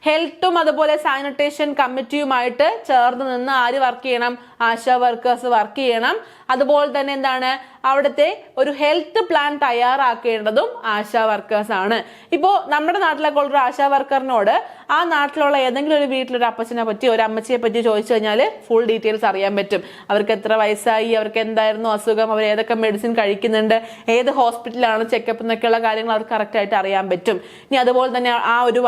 ഹെൽത്തും അതുപോലെ സാനിറ്റേഷൻ കമ്മിറ്റിയുമായിട്ട് ചേർന്ന് നിന്ന് ആര് വർക്ക് ചെയ്യണം? ആശാ വർക്കേഴ്സ് വർക്ക് ചെയ്യണം. അതുപോലെ തന്നെ എന്താണ്, അവിടുത്തെ ഒരു ഹെൽത്ത് പ്ലാൻ തയ്യാറാക്കേണ്ടതും ആശാ വർക്കേഴ്സ് ആണ്. ഇപ്പോൾ നമ്മുടെ നാട്ടിലൊക്കെ ഉള്ള ആശാ വർക്കറിനോട് ആ നാട്ടിലുള്ള ഏതെങ്കിലും ഒരു വീട്ടിലൊരു അപ്പച്ചനെ പറ്റി ഒരു അമ്മച്ചിയെ പറ്റി ചോദിച്ചു കഴിഞ്ഞാൽ ഫുൾ ഡീറ്റെയിൽസ് അറിയാൻ പറ്റും. അവർക്ക് എത്ര വയസ്സായി, അവർക്ക് എന്തായിരുന്നു അസുഖം, അവർ ഏതൊക്കെ മെഡിസിൻ കഴിക്കുന്നുണ്ട്, ഏത് ഹോസ്പിറ്റലാണ് ചെക്കപ്പ് എന്നൊക്കെയുള്ള കാര്യങ്ങൾ അവർക്ക് കറക്റ്റ് ആയിട്ട് അറിയാൻ പറ്റും. ഇനി അതുപോലെ തന്നെ ആ ഒരു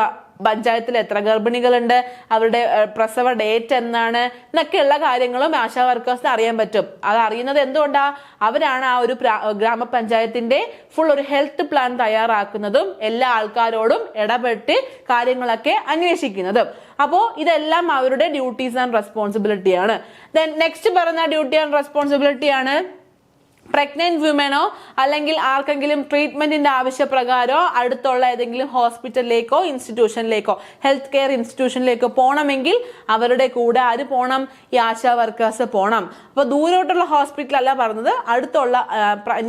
പഞ്ചായത്തിൽ എത്ര ഗർഭിണികളുണ്ട്, അവരുടെ പ്രസവ ഡേറ്റ് എന്നാണ് എന്നൊക്കെയുള്ള കാര്യങ്ങളും ആശാ വർക്കേഴ്സിന് അറിയാൻ പറ്റും. അത് അറിയുന്നത് എന്തുകൊണ്ടാ? അവരാണ് ആ ഒരു ഗ്രാമപഞ്ചായത്തിന്റെ ഫുൾ ഒരു ഹെൽത്ത് പ്ലാൻ തയ്യാറാക്കുന്നതും എല്ലാ ആൾക്കാരോടും ഇടപെട്ട് കാര്യങ്ങളൊക്കെ അന്വേഷിക്കുന്നതും. അപ്പോൾ ഇതെല്ലാം അവരുടെ ഡ്യൂട്ടീസ് ആൻഡ് റെസ്പോൺസിബിലിറ്റി ആണ്. ദെൻ നെക്സ്റ്റ് പറഞ്ഞ ഡ്യൂട്ടി ആൻഡ് റെസ്പോൺസിബിലിറ്റി ആണ് പ്രഗ്നന്റ് വിമനോ അല്ലെങ്കിൽ ആർക്കെങ്കിലും ട്രീറ്റ്മെന്റിന്റെ ആവശ്യപ്രകാരമോ അടുത്തുള്ള ഏതെങ്കിലും ഹോസ്പിറ്റലിലേക്കോ ഇൻസ്റ്റിറ്റ്യൂഷനിലേക്കോ ഹെൽത്ത് കെയർ ഇൻസ്റ്റിറ്റ്യൂഷനിലേക്കോ പോകണമെങ്കിൽ അവരുടെ കൂടെ ആര് പോകണം? ഈ ആശാ വർക്കേഴ്സ് പോകണം. അപ്പൊ ദൂരോട്ടുള്ള ഹോസ്പിറ്റൽ അല്ല പറഞ്ഞത്, അടുത്തുള്ള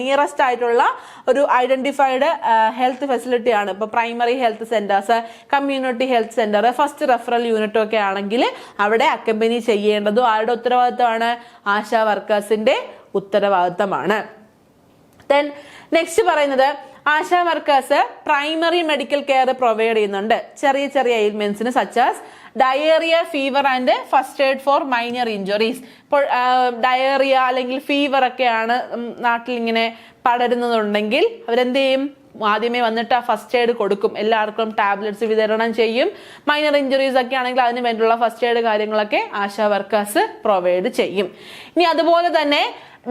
നിയറസ്റ്റ് ആയിട്ടുള്ള ഒരു ഐഡന്റിഫൈഡ് ഹെൽത്ത് ഫെസിലിറ്റി ആണ്. ഇപ്പൊ primary health centres, community health centre, first referral unit ഒക്കെ ആണെങ്കിൽ അവിടെ അക്കമ്പനി ചെയ്യേണ്ടതും ആരുടെ ഉത്തരവാദിത്തമാണ്? ആശാ വർക്കേഴ്സിന്റെ ഉത്തരവാദിത്തമാണ്. ദെൻ നെക്സ്റ്റ് പറയുന്നത് ASHA workers primary medical care provide ചെയ്യുന്നുണ്ട് ചെറിയ ചെറിയ എയിൽമെന്റ്സിന് such as diarrhoea, fever and first aid for minor injuries. ഇപ്പോൾ ഡയേറിയ അല്ലെങ്കിൽ ഫീവർ ഒക്കെയാണ് നാട്ടിൽ ഇങ്ങനെ പടരുന്നതുണ്ടെങ്കിൽ അവരെന്ത് ചെയ്യും? ആദ്യമേ വന്നിട്ട് ആ ഫസ്റ്റ് എയ്ഡ് കൊടുക്കും, എല്ലാവർക്കും ടാബ്ലറ്റ്സ് വിതരണം ചെയ്യും. മൈനർ ഇഞ്ചുറീസ് ഒക്കെ ആണെങ്കിൽ അതിന് വേണ്ടിയുള്ള ഫസ്റ്റ് എയ്ഡ് കാര്യങ്ങളൊക്കെ ആശാ വർക്കേഴ്സ് പ്രൊവൈഡ് ചെയ്യും. ഇനി അതുപോലെ തന്നെ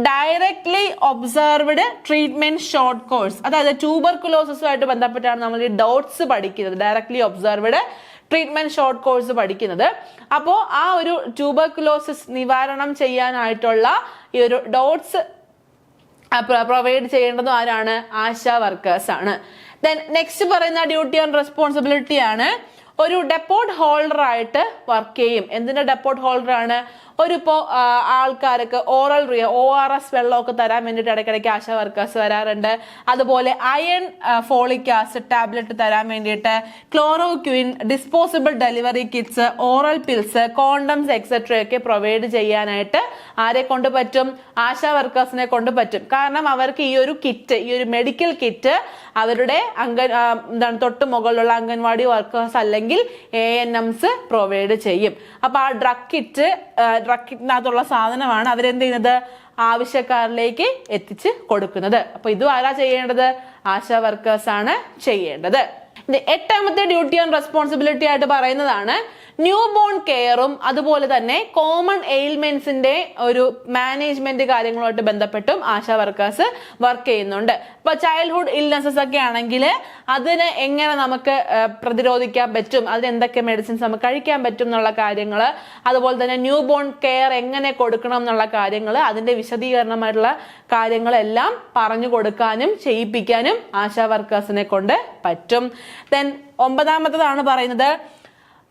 directly observed treatment short course, അതായത് ട്യൂബർകുലോസിസുമായിട്ട് ബന്ധപ്പെട്ടാണ് നമ്മൾ ഈ ഡോട്ട്സ് പഠിക്കുന്നത്, directly observed treatment short course പഠിക്കുന്നത്. അപ്പോൾ ആ ഒരു ട്യൂബർകുലോസിസ് നിവാരണം ചെയ്യാനായിട്ടുള്ള ഈ ഒരു ഡോട്ട്സ് പ്രൊവൈഡ് ചെയ്യേണ്ടതും ആരാണ്? ആശാ വർക്കേഴ്സ് ആണ്. ദെൻ നെക്സ്റ്റ് പറയുന്ന ഡ്യൂട്ടി ആൻഡ് റെസ്പോൺസിബിലിറ്റി ആണ് ഒരു ഡെപ്പോട്ട് ഹോൾഡർ ആയിട്ട് വർക്ക് ചെയ്യും. എന്തിന്റെ ഡെപ്പോട്ട് ഹോൾഡർ ആണ്? ആൾക്കാർക്ക് ORS വെള്ളമൊക്കെ തരാൻ വേണ്ടിയിട്ട് ഇടയ്ക്കിടയ്ക്ക് ആശാ വർക്കേഴ്സ് വരാറുണ്ട്. അതുപോലെ അയൺ ഫോളിക് ആസിഡ് ടാബ്ലറ്റ് തരാൻ വേണ്ടിയിട്ട്, chloroquine, disposable delivery kits, oral pills, condoms etcetera ഒക്കെ പ്രൊവൈഡ് ചെയ്യാനായിട്ട് ആരെ കൊണ്ട് പറ്റും? ആശാ വർക്കേഴ്സിനെ കൊണ്ട് പറ്റും. കാരണം അവർക്ക് ഈ ഒരു കിറ്റ്, ഈ ഒരു മെഡിക്കൽ കിറ്റ് അവരുടെ തൊട്ട് മുകളിലുള്ള അംഗൻവാടി വർക്കേഴ്സ് അല്ലെങ്കിൽ ANMs പ്രൊവൈഡ് ചെയ്യും. അപ്പൊ ആ ഡ്രഗ് കിറ്റിനകത്തുള്ള സാധനമാണ് അവരെന്ത് ചെയ്യുന്നത്? ആവശ്യക്കാരിലേക്ക് എത്തിച്ച് കൊടുക്കുന്നത്. അപ്പൊ ഇതും ആരാ ചെയ്യേണ്ടത്? ആശാ വർക്കേഴ്സ് ആണ് ചെയ്യേണ്ടത്. എട്ടാമത്തെ ഡ്യൂട്ടി ആൻഡ് റെസ്പോൺസിബിലിറ്റി ആയിട്ട് പറയുന്നതാണ് ന്യൂ ബോൺ കെയറും അതുപോലെ തന്നെ കോമൺ എയിൽമെന്റ്സിന്റെ ഒരു മാനേജ്മെന്റ് കാര്യങ്ങളുമായിട്ട് ബന്ധപ്പെട്ടും ആശാ വർക്കേഴ്സ് വർക്ക് ചെയ്യുന്നുണ്ട്. ഇപ്പൊ ചൈൽഡ്ഹുഡ് ഇൽനെസസ് ഒക്കെ ആണെങ്കിൽ അതിന് എങ്ങനെ നമുക്ക് പ്രതിരോധിക്കാൻ പറ്റും, അതിന് എന്തൊക്കെ മെഡിസിൻസ് നമുക്ക് കഴിക്കാൻ പറ്റും എന്നുള്ള കാര്യങ്ങൾ, അതുപോലെ തന്നെ ന്യൂ ബോൺ കെയർ എങ്ങനെ കൊടുക്കണം എന്നുള്ള കാര്യങ്ങൾ, അതിന്റെ വിശദീകരണമായിട്ടുള്ള കാര്യങ്ങളെല്ലാം പറഞ്ഞു കൊടുക്കാനും ചെയ്യിപ്പിക്കാനും ആശാ വർക്കേഴ്സിനെ കൊണ്ട് പറ്റും. ദെൻ ഒമ്പതാമത്തതാണ് പറയുന്നത്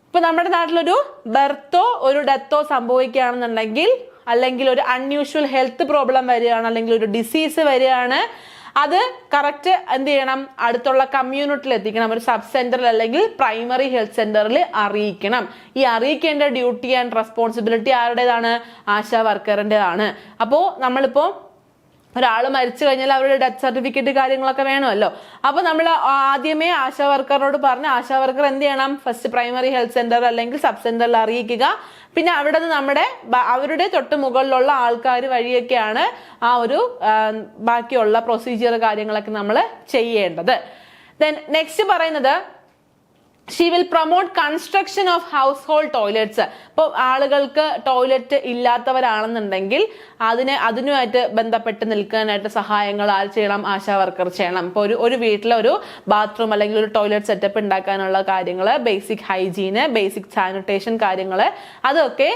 ഇപ്പൊ നമ്മുടെ നാട്ടിലൊരു ബർത്തോ ഒരു ഡെത്തോ സംഭവിക്കുകയാണെന്നുണ്ടെങ്കിൽ, അല്ലെങ്കിൽ ഒരു അൺയൂഷ്വൽ ഹെൽത്ത് പ്രോബ്ലം വരികയാണ്, അല്ലെങ്കിൽ ഒരു ഡിസീസ് വരികയാണ്, അത് കറക്റ്റ് എന്ത് ചെയ്യണം? അടുത്തുള്ള കമ്മ്യൂണിറ്റിയിൽ എത്തിക്കണം. ഒരു സബ് സെന്ററിൽ അല്ലെങ്കിൽ പ്രൈമറി ഹെൽത്ത് സെന്ററിൽ അറിയിക്കണം. ഈ അറിയിക്കേണ്ട ഡ്യൂട്ടി ആൻഡ് റെസ്പോൺസിബിലിറ്റി ആരുടേതാണ്? ആശാ വർക്കറിൻ്റെതാണ്. അപ്പോൾ നമ്മളിപ്പോ ഒരാൾ മരിച്ചു കഴിഞ്ഞാൽ അവരുടെ ഡെത്ത് സർട്ടിഫിക്കറ്റ് കാര്യങ്ങളൊക്കെ വേണമല്ലോ. അപ്പൊ നമ്മൾ ആദ്യമേ ആശാ വർക്കറിനോട് പറഞ്ഞ് ആശാ വർക്കർ എന്ത് ചെയ്യണം? ഫസ്റ്റ് പ്രൈമറി ഹെൽത്ത് സെന്റർ അല്ലെങ്കിൽ സബ് സെന്ററിൽ അറിയിക്കുക. പിന്നെ അവിടെ നിന്ന് അവരുടെ തൊട്ട് മുകളിലുള്ള ആൾക്കാർ വഴിയൊക്കെയാണ് ആ ഒരു ബാക്കിയുള്ള പ്രൊസീജിയർ കാര്യങ്ങളൊക്കെ നമ്മൾ ചെയ്യേണ്ടത്. ദെൻ നെക്സ്റ്റ് പറയുന്നത് she will promote construction of house hold toilets. ഇപ്പോൾ ആളുകൾക്ക് ടോയ്ലറ്റ് ഇല്ലാത്തവരാണെന്നുണ്ടെങ്കിൽ അതിനുമായിട്ട് ബന്ധപ്പെട്ട് നിൽക്കാനായിട്ട് സഹായങ്ങൾ ആര് ചെയ്യണം? ആശാ വർക്കർ ചെയ്യണം. ഇപ്പോൾ ഒരു വീട്ടിലെ ഒരു ബാത്റൂം അല്ലെങ്കിൽ ഒരു ടോയ്ലറ്റ് സെറ്റപ്പ് ഉണ്ടാക്കാനുള്ള കാര്യങ്ങൾ, ബേസിക് ഹൈജീന്, ബേസിക് സാനിറ്റേഷൻ കാര്യങ്ങൾ, അതൊക്കെ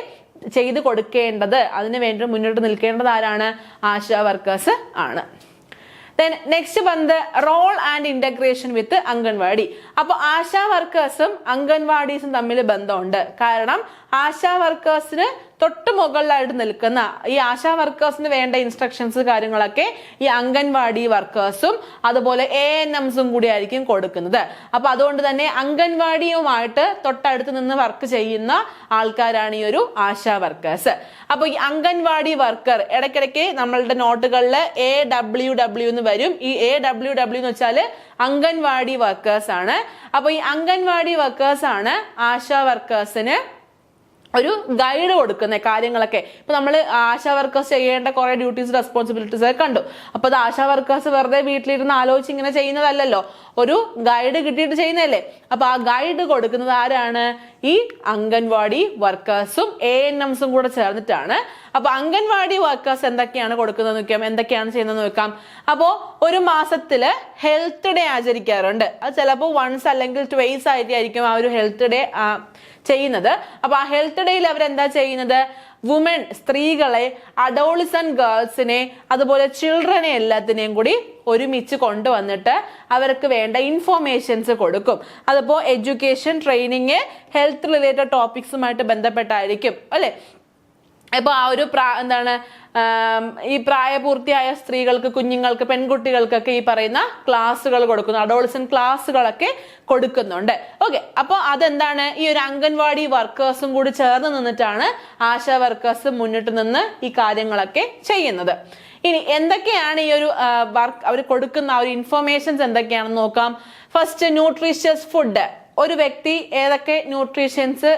ചെയ്തു കൊടുക്കേണ്ടത്, അതിനു വേണ്ടി മുന്നോട്ട് നിൽക്കേണ്ടത് ആരാണ്? ആശാ വർക്കേഴ്സ് ആണ്. നെക്സ്റ്റ് വന്നത് റോൾ ആൻഡ് ഇന്റഗ്രേഷൻ വിത്ത് അംഗൻവാടി. അപ്പൊ ആശാ വർക്കേഴ്സും അംഗൻവാടീസും തമ്മിൽ ബന്ധമുണ്ട്. കാരണം ആശാ വർക്കേഴ്സിന് തൊട്ട് മുകളിലായിട്ട് നിൽക്കുന്ന ഈ ആശാ വർക്കേഴ്സിന് വേണ്ട ഇൻസ്ട്രക്ഷൻസ് കാര്യങ്ങളൊക്കെ ഈ അംഗൻവാടി വർക്കേഴ്സും അതുപോലെ ANMസും കൂടി ആയിരിക്കും കൊടുക്കുന്നത്. അപ്പൊ അതുകൊണ്ട് തന്നെ അംഗൻവാടിയുമായിട്ട് തൊട്ടടുത്ത് നിന്ന് വർക്ക് ചെയ്യുന്ന ആൾക്കാരാണ് ഈ ഒരു ആശാ വർക്കേഴ്സ്. അപ്പൊ ഈ അംഗൻവാടി വർക്കർ ഇടയ്ക്കിടയ്ക്ക് നമ്മളുടെ നോട്ടുകളിൽ AWW എന്ന് വരും. ഈ AWW എന്ന് വെച്ചാല് അംഗൻവാടി വർക്കേഴ്സ് ആണ്. അപ്പൊ ഈ അംഗൻവാടി വർക്കേഴ്സ് ആണ് ആശാ വർക്കേഴ്സിന് ഒരു ഗൈഡ് കൊടുക്കുന്ന കാര്യങ്ങളൊക്കെ. ഇപ്പൊ നമ്മൾ ആശാ വർക്കേഴ്സ് ചെയ്യേണ്ട കുറെ ഡ്യൂട്ടീസ് റെസ്പോൺസിബിലിറ്റീസ് ഒക്കെ കണ്ടു. അപ്പൊ അത് ആശാ വർക്കേഴ്സ് വെറുതെ വീട്ടിലിരുന്ന് ആലോചിച്ച് ഇങ്ങനെ ചെയ്യുന്നതല്ലല്ലോ, ഒരു ഗൈഡ് കിട്ടിയിട്ട് ചെയ്യുന്നതല്ലേ. അപ്പൊ ആ ഗൈഡ് കൊടുക്കുന്നത് ആരാണ്? ഈ അംഗൻവാടി വർക്കേഴ്സും ANMസും കൂടെ ചേർന്നിട്ടാണ്. അപ്പൊ അംഗൻവാടി വർക്കേഴ്സ് എന്തൊക്കെയാണ് കൊടുക്കുന്നത് നോക്കാം, എന്തൊക്കെയാണ് ചെയ്യുന്നത് നോക്കാം. അപ്പോ ഒരു മാസത്തില് ഹെൽത്ത് ഡേ ആചരിക്കാറുണ്ട്. അത് ചിലപ്പോൾ വൺസ് അല്ലെങ്കിൽ ട്വൈസ് ആയിട്ടായിരിക്കും ആ ഒരു ഹെൽത്ത് ഡേ ചെയ്യുന്നത്. അപ്പൊ ആ ഹെൽത്ത് ഡേയിൽ അവരെന്താ ചെയ്യുന്നത്? വുമൻ, സ്ത്രീകളെ, അഡോളിസന്റ് ഗേൾസിനെ, അതുപോലെ ചിൽഡ്രനെ എല്ലാത്തിനെയും കൂടി ഒരുമിച്ച് കൊണ്ടുവന്നിട്ട് അവർക്ക് വേണ്ട ഇൻഫോർമേഷൻസ് കൊടുക്കും. അതിപ്പോ എഡ്യൂക്കേഷൻ, ട്രെയിനിങ്, ഹെൽത്ത് റിലേറ്റഡ് ടോപ്പിക്സുമായിട്ട് ബന്ധപ്പെട്ടായിരിക്കും അല്ലെ. ഇപ്പൊ ആ ഒരു ഈ പ്രായപൂർത്തിയായ സ്ത്രീകൾക്ക്, കുഞ്ഞുങ്ങൾക്ക്, പെൺകുട്ടികൾക്കൊക്കെ ഈ പറയുന്ന ക്ലാസ്സുകൾ കൊടുക്കുന്നു, അഡോളസന്റ് ക്ലാസ്സുകളൊക്കെ കൊടുക്കുന്നുണ്ട്. ഓക്കെ, അപ്പൊ അതെന്താണ്? ഈ ഒരു അംഗൻവാടി വർക്കേഴ്സും കൂടി ചേർന്ന് നിന്നിട്ടാണ് ആശാ വർക്കേഴ്സ് മുന്നിട്ട് നിന്ന് ഈ കാര്യങ്ങളൊക്കെ ചെയ്യുന്നത്. ഇനി എന്തൊക്കെയാണ് ഈ ഒരു വർക്ക് അവർ കൊടുക്കുന്ന ആ ഒരു ഇൻഫർമേഷൻസ് എന്തൊക്കെയാണെന്ന് നോക്കാം. First, nutritious food. ഒരു വ്യക്തി ഏതൊക്കെ ന്യൂട്രീഷ്യൻസ്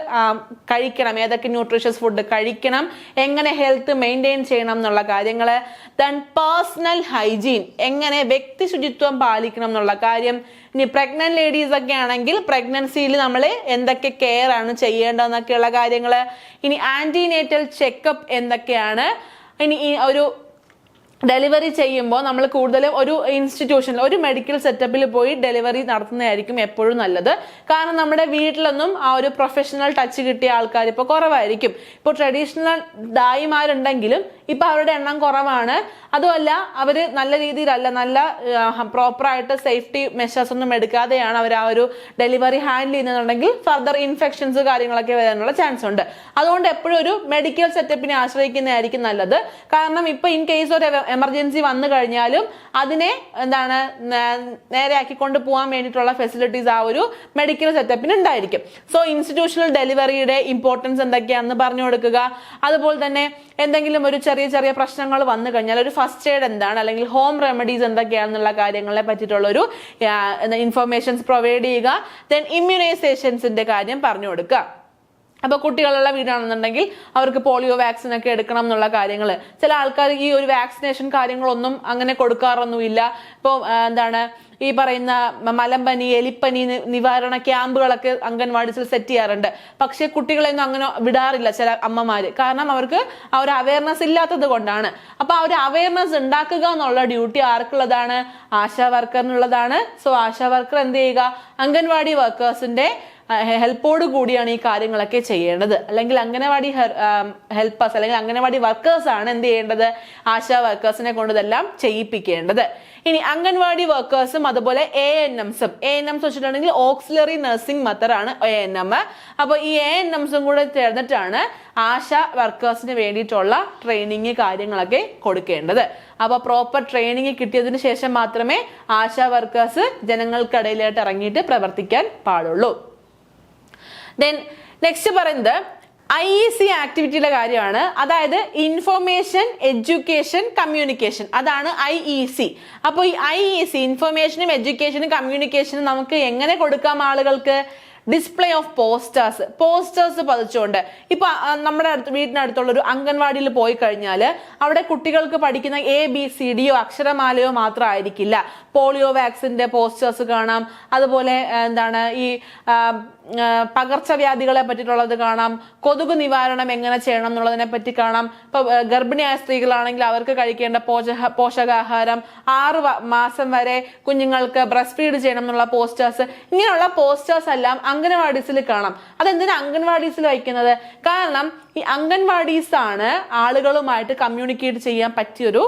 കഴിക്കണം, ഏതൊക്കെ ന്യൂട്രീഷ്യസ് ഫുഡ് കഴിക്കണം, എങ്ങനെ ഹെൽത്ത് മെയിൻറ്റെയിൻ ചെയ്യണം എന്നുള്ള കാര്യങ്ങള്. ദെൻ പേഴ്സണൽ ഹൈജീൻ, എങ്ങനെ വ്യക്തി ശുചിത്വം പാലിക്കണം എന്നുള്ള കാര്യം. ഇനി പ്രഗ്നന്റ് ലേഡീസ് ഒക്കെ ആണെങ്കിൽ പ്രഗ്നൻസിയിൽ നമ്മൾ എന്തൊക്കെ കെയർ ആണ് ചെയ്യേണ്ടതെന്നൊക്കെയുള്ള കാര്യങ്ങള്. ഇനി ആന്റിനേറ്റൽ ചെക്കപ്പ് എന്തൊക്കെയാണ്. ഇനി ഈ ഒരു ഡെലിവറി ചെയ്യുമ്പോൾ നമ്മൾ കൂടുതലും ഒരു ഇൻസ്റ്റിറ്റ്യൂഷനിൽ, ഒരു മെഡിക്കൽ സെറ്റപ്പിൽ പോയി ഡെലിവറി നടത്തുന്നതായിരിക്കും എപ്പോഴും നല്ലത്. കാരണം നമ്മുടെ വീട്ടിലൊന്നും ആ ഒരു പ്രൊഫഷണൽ ടച്ച് കിട്ടിയ ആൾക്കാർ ഇപ്പോൾ കുറവായിരിക്കും. ഇപ്പോൾ ട്രഡീഷണൽ ഡായിമാരുണ്ടെങ്കിലും ഇപ്പൊ അവരുടെ എണ്ണം കുറവാണ്. അതുമല്ല അവര് നല്ല രീതിയിലല്ല, നല്ല പ്രോപ്പറായിട്ട് സേഫ്റ്റി മെഷേഴ്സ് ഒന്നും എടുക്കാതെയാണ് അവർ ആ ഒരു ഡെലിവറി ഹാൻഡിൽ ചെയ്യുന്നുണ്ടെങ്കിൽ ഫർദർ ഇൻഫെക്ഷൻസ് കാര്യങ്ങളൊക്കെ വരാനുള്ള ചാൻസ് ഉണ്ട്. അതുകൊണ്ട് എപ്പോഴും ഒരു മെഡിക്കൽ സെറ്റപ്പിനെ ആശ്രയിക്കുന്നതായിരിക്കും നല്ലത്. കാരണം ഇപ്പൊ ഇൻ കേസ് ഒരു എമർജൻസി വന്നു കഴിഞ്ഞാലും അതിനെ നേരെയാക്കിക്കൊണ്ട് പോകാൻ വേണ്ടിയിട്ടുള്ള ഫെസിലിറ്റീസ് ആ ഒരു മെഡിക്കൽ സെറ്റപ്പിന് ഉണ്ടായിരിക്കും. സോ ഇൻസ്റ്റിറ്റ്യൂഷണൽ ഡെലിവറിയുടെ ഇമ്പോർട്ടൻസ് എന്തൊക്കെയാണെന്ന് പറഞ്ഞു കൊടുക്കുക. അതുപോലെ തന്നെ എന്തെങ്കിലും ഒരു ചെറിയ ചെറിയ പ്രശ്നങ്ങൾ വന്നു കഴിഞ്ഞാൽ ഒരു ഫസ്റ്റ് എയ്ഡ് എന്താണ്, അല്ലെങ്കിൽ ഹോം റെമഡീസ് എന്തൊക്കെയാണെന്നുള്ള കാര്യങ്ങളെ പറ്റിയിട്ടുള്ള ഒരു ഇൻഫർമേഷൻസ് പ്രൊവൈഡ് ചെയ്യുക. ദെൻ ഇമ്മ്യൂണൈസേഷൻസിന്റെ കാര്യം പറഞ്ഞു കൊടുക്കുക. അപ്പൊ കുട്ടികളുള്ള വീടാണെന്നുണ്ടെങ്കിൽ അവർക്ക് പോളിയോ വാക്സിൻ ഒക്കെ എടുക്കണം എന്നുള്ള കാര്യങ്ങൾ. ചില ആൾക്കാർ ഈ ഒരു വാക്സിനേഷൻ കാര്യങ്ങളൊന്നും അങ്ങനെ കൊടുക്കാറൊന്നുമില്ല. ഇപ്പോൾ ഈ പറയുന്ന മലമ്പനി, എലിപ്പനി നിവാരണ ക്യാമ്പുകളൊക്കെ അംഗൻവാടിസിൽ സെറ്റ് ചെയ്യാറുണ്ട്. പക്ഷെ കുട്ടികളെയൊന്നും അങ്ങനെ വിടാറില്ല ചില അമ്മമാര്. കാരണം അവർക്ക് ആ ഒരു അവയർനെസ് ഇല്ലാത്തത് കൊണ്ടാണ്. അപ്പൊ ആ ഒരു അവയർനെസ് ഉണ്ടാക്കുക എന്നുള്ള ഡ്യൂട്ടി ആർക്കുള്ളതാണ്? ആശാ വർക്കറിനുള്ളതാണ്. സോ ആശാ വർക്കർ എന്ത് ചെയ്യുക? അംഗൻവാടി വർക്കേഴ്സിന്റെ ഹെൽപ്പോട് കൂടിയാണ് ഈ കാര്യങ്ങളൊക്കെ ചെയ്യേണ്ടത്. അല്ലെങ്കിൽ അംഗനവാടി ഹെൽപ്പേഴ്സ് അല്ലെങ്കിൽ അംഗനവാടി വർക്കേഴ്സ് ആണ് എന്ത് ചെയ്യേണ്ടത്? ആശാ വർക്കേഴ്സിനെ കൊണ്ട് ഇതെല്ലാം ചെയ്യിപ്പിക്കേണ്ടത്. ഇനി അംഗൻവാടി വർക്കേഴ്സും അതുപോലെ ANMസും വെച്ചിട്ടുണ്ടെങ്കിൽ ഓക്സിലറി നഴ്സിംഗ് മെത്തഡ് ആണ് ANM. അപ്പൊ ഈ ANMസും കൂടെ ചേർന്നിട്ടാണ് ആശാ വർക്കേഴ്സിന് വേണ്ടിയിട്ടുള്ള ട്രെയിനിങ് കാര്യങ്ങളൊക്കെ കൊടുക്കേണ്ടത്. അപ്പൊ പ്രോപ്പർ ട്രെയിനിങ് കിട്ടിയതിനു ശേഷം മാത്രമേ ആശാ വർക്കേഴ്സ് ജനങ്ങൾക്കിടയിലായിട്ട് ഇറങ്ങിയിട്ട് പ്രവർത്തിക്കാൻ പാടുള്ളൂ. ദെൻ നെക്സ്റ്റ് പറയുന്നത് IEC ആക്ടിവിറ്റിയുടെ കാര്യമാണ്. അതായത് ഇൻഫർമേഷൻ, എഡ്യൂക്കേഷൻ, കമ്മ്യൂണിക്കേഷൻ, അതാണ് IEC. അപ്പോൾ ഈ IEC ഇൻഫർമേഷനും എഡ്യൂക്കേഷനും കമ്മ്യൂണിക്കേഷനും നമുക്ക് എങ്ങനെ കൊടുക്കാം? ആളുകൾക്ക് ഡിസ്പ്ലേ ഓഫ് പോസ്റ്റേഴ്സ് പതിച്ചുകൊണ്ട് ഇപ്പൊ നമ്മുടെ വീടിനടുത്തുള്ള ഒരു അംഗൻവാടിയിൽ പോയി കഴിഞ്ഞാൽ അവിടെ കുട്ടികൾക്ക് പഠിക്കുന്ന ABCD അക്ഷരമാലയോ മാത്രമായിരിക്കില്ല. പോളിയോ വാക്സിന്റെ പോസ്റ്റേഴ്സ് കാണാം, അതുപോലെ എന്താണ് ഈ പകർച്ചവ്യാധികളെ പറ്റിയിട്ടുള്ളത് കാണാം, കൊതുക് നിവാരണം എങ്ങനെ ചെയ്യണം എന്നുള്ളതിനെ പറ്റി കാണാം. ഇപ്പൊ ഗർഭിണിയായ സ്ത്രീകളാണെങ്കിൽ അവർക്ക് കഴിക്കേണ്ട പോഷകാഹാരം, 6 മാസം വരെ കുഞ്ഞുങ്ങൾക്ക് ബ്രസ്റ്റ് ഫീഡ് ചെയ്യണം എന്നുള്ള പോസ്റ്റേഴ്സ്, ഇങ്ങനെയുള്ള പോസ്റ്റേഴ്സ് എല്ലാം അംഗൻവാടീസിൽ കാണാം. അതെന്തിനാ അംഗൻവാടീസിൽ വയ്ക്കുന്നത്? കാരണം ഈ അംഗൻവാടീസ് ആണ് ആളുകളുമായിട്ട് കമ്മ്യൂണിക്കേറ്റ് ചെയ്യാൻ പറ്റിയൊരു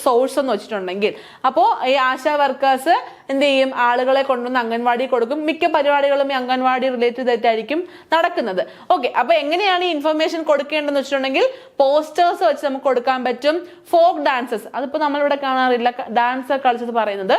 സോഴ്സ് എന്ന് വെച്ചിട്ടുണ്ടെങ്കിൽ. അപ്പോൾ ഈ ആശാ വർക്കേഴ്സ് എന്ത് ചെയ്യും? ആളുകളെ കൊണ്ടുവന്ന് അംഗൻവാടി കൊടുക്കും. മിക്ക പരിപാടികളും ഈ അംഗൻവാടി റിലേറ്റഡ് ആയിട്ടായിരിക്കും നടക്കുന്നത്. ഓക്കെ, അപ്പൊ എങ്ങനെയാണ് ഈ ഇൻഫർമേഷൻ കൊടുക്കേണ്ടതെന്ന് വെച്ചിട്ടുണ്ടെങ്കിൽ പോസ്റ്റേഴ്സ് വെച്ച് നമുക്ക് കൊടുക്കാൻ പറ്റും. ഫോക്ക് ഡാൻസസ്, അതിപ്പോ നമ്മളിവിടെ കാണാറില്ല, ഡാൻസ് കളിച്ചത് പറയുന്നത്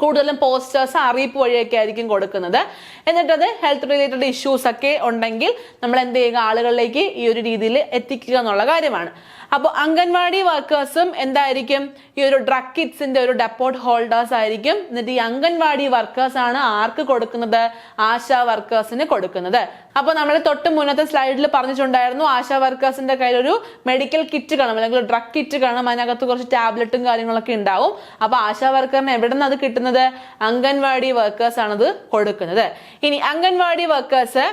കൂടുതലും പോസ്റ്റേഴ്സ് അറിയിപ്പ് വഴിയൊക്കെ ആയിരിക്കും കൊടുക്കുന്നത്. എന്നിട്ടത് ഹെൽത്ത് റിലേറ്റഡ് ഇഷ്യൂസ് ഒക്കെ ഉണ്ടെങ്കിൽ നമ്മൾ എന്ത് ചെയ്യുക? ആളുകളിലേക്ക് ഈ ഒരു രീതിയിൽ എത്തിക്കുക എന്നുള്ള കാര്യമാണ്. അപ്പോൾ അംഗൻവാടി വർക്കേഴ്സും എന്തായിരിക്കും? ഈ ഒരു ഡ്രഗ് കിറ്റ്സിന്റെ ഒരു ഡെപ്പോട്ട് ഹോൾഡേഴ്സ് ആയിരിക്കും. എന്നിട്ട് ഈ അംഗൻവാടി വർക്കേഴ്സ് ആണ് ആർക്ക് കൊടുക്കുന്നത്? ആശാ വർക്കേഴ്സിന് കൊടുക്കുന്നത്. അപ്പൊ നമ്മൾ തൊട്ട് മുന്നത്തെ സ്ലൈഡിൽ പറഞ്ഞിട്ടുണ്ടായിരുന്നു, ആശാ വർക്കേഴ്സിന്റെ കയ്യിൽ ഒരു മെഡിക്കൽ കിറ്റ് കാണും, അല്ലെങ്കിൽ ഡ്രഗ് കിറ്റ് കാണും, അതിനകത്ത് കുറച്ച് ടാബ്ലറ്റും കാര്യങ്ങളൊക്കെ ഉണ്ടാവും. അപ്പൊ ആശാ വർക്കറിന് എവിടെ നിന്ന് അത് കിട്ടുന്നത്? അംഗൻവാടി വർക്കേഴ്സ് ആണത് കൊടുക്കുന്നത്. ഇനി അംഗൻവാടി വർക്കേഴ്സ്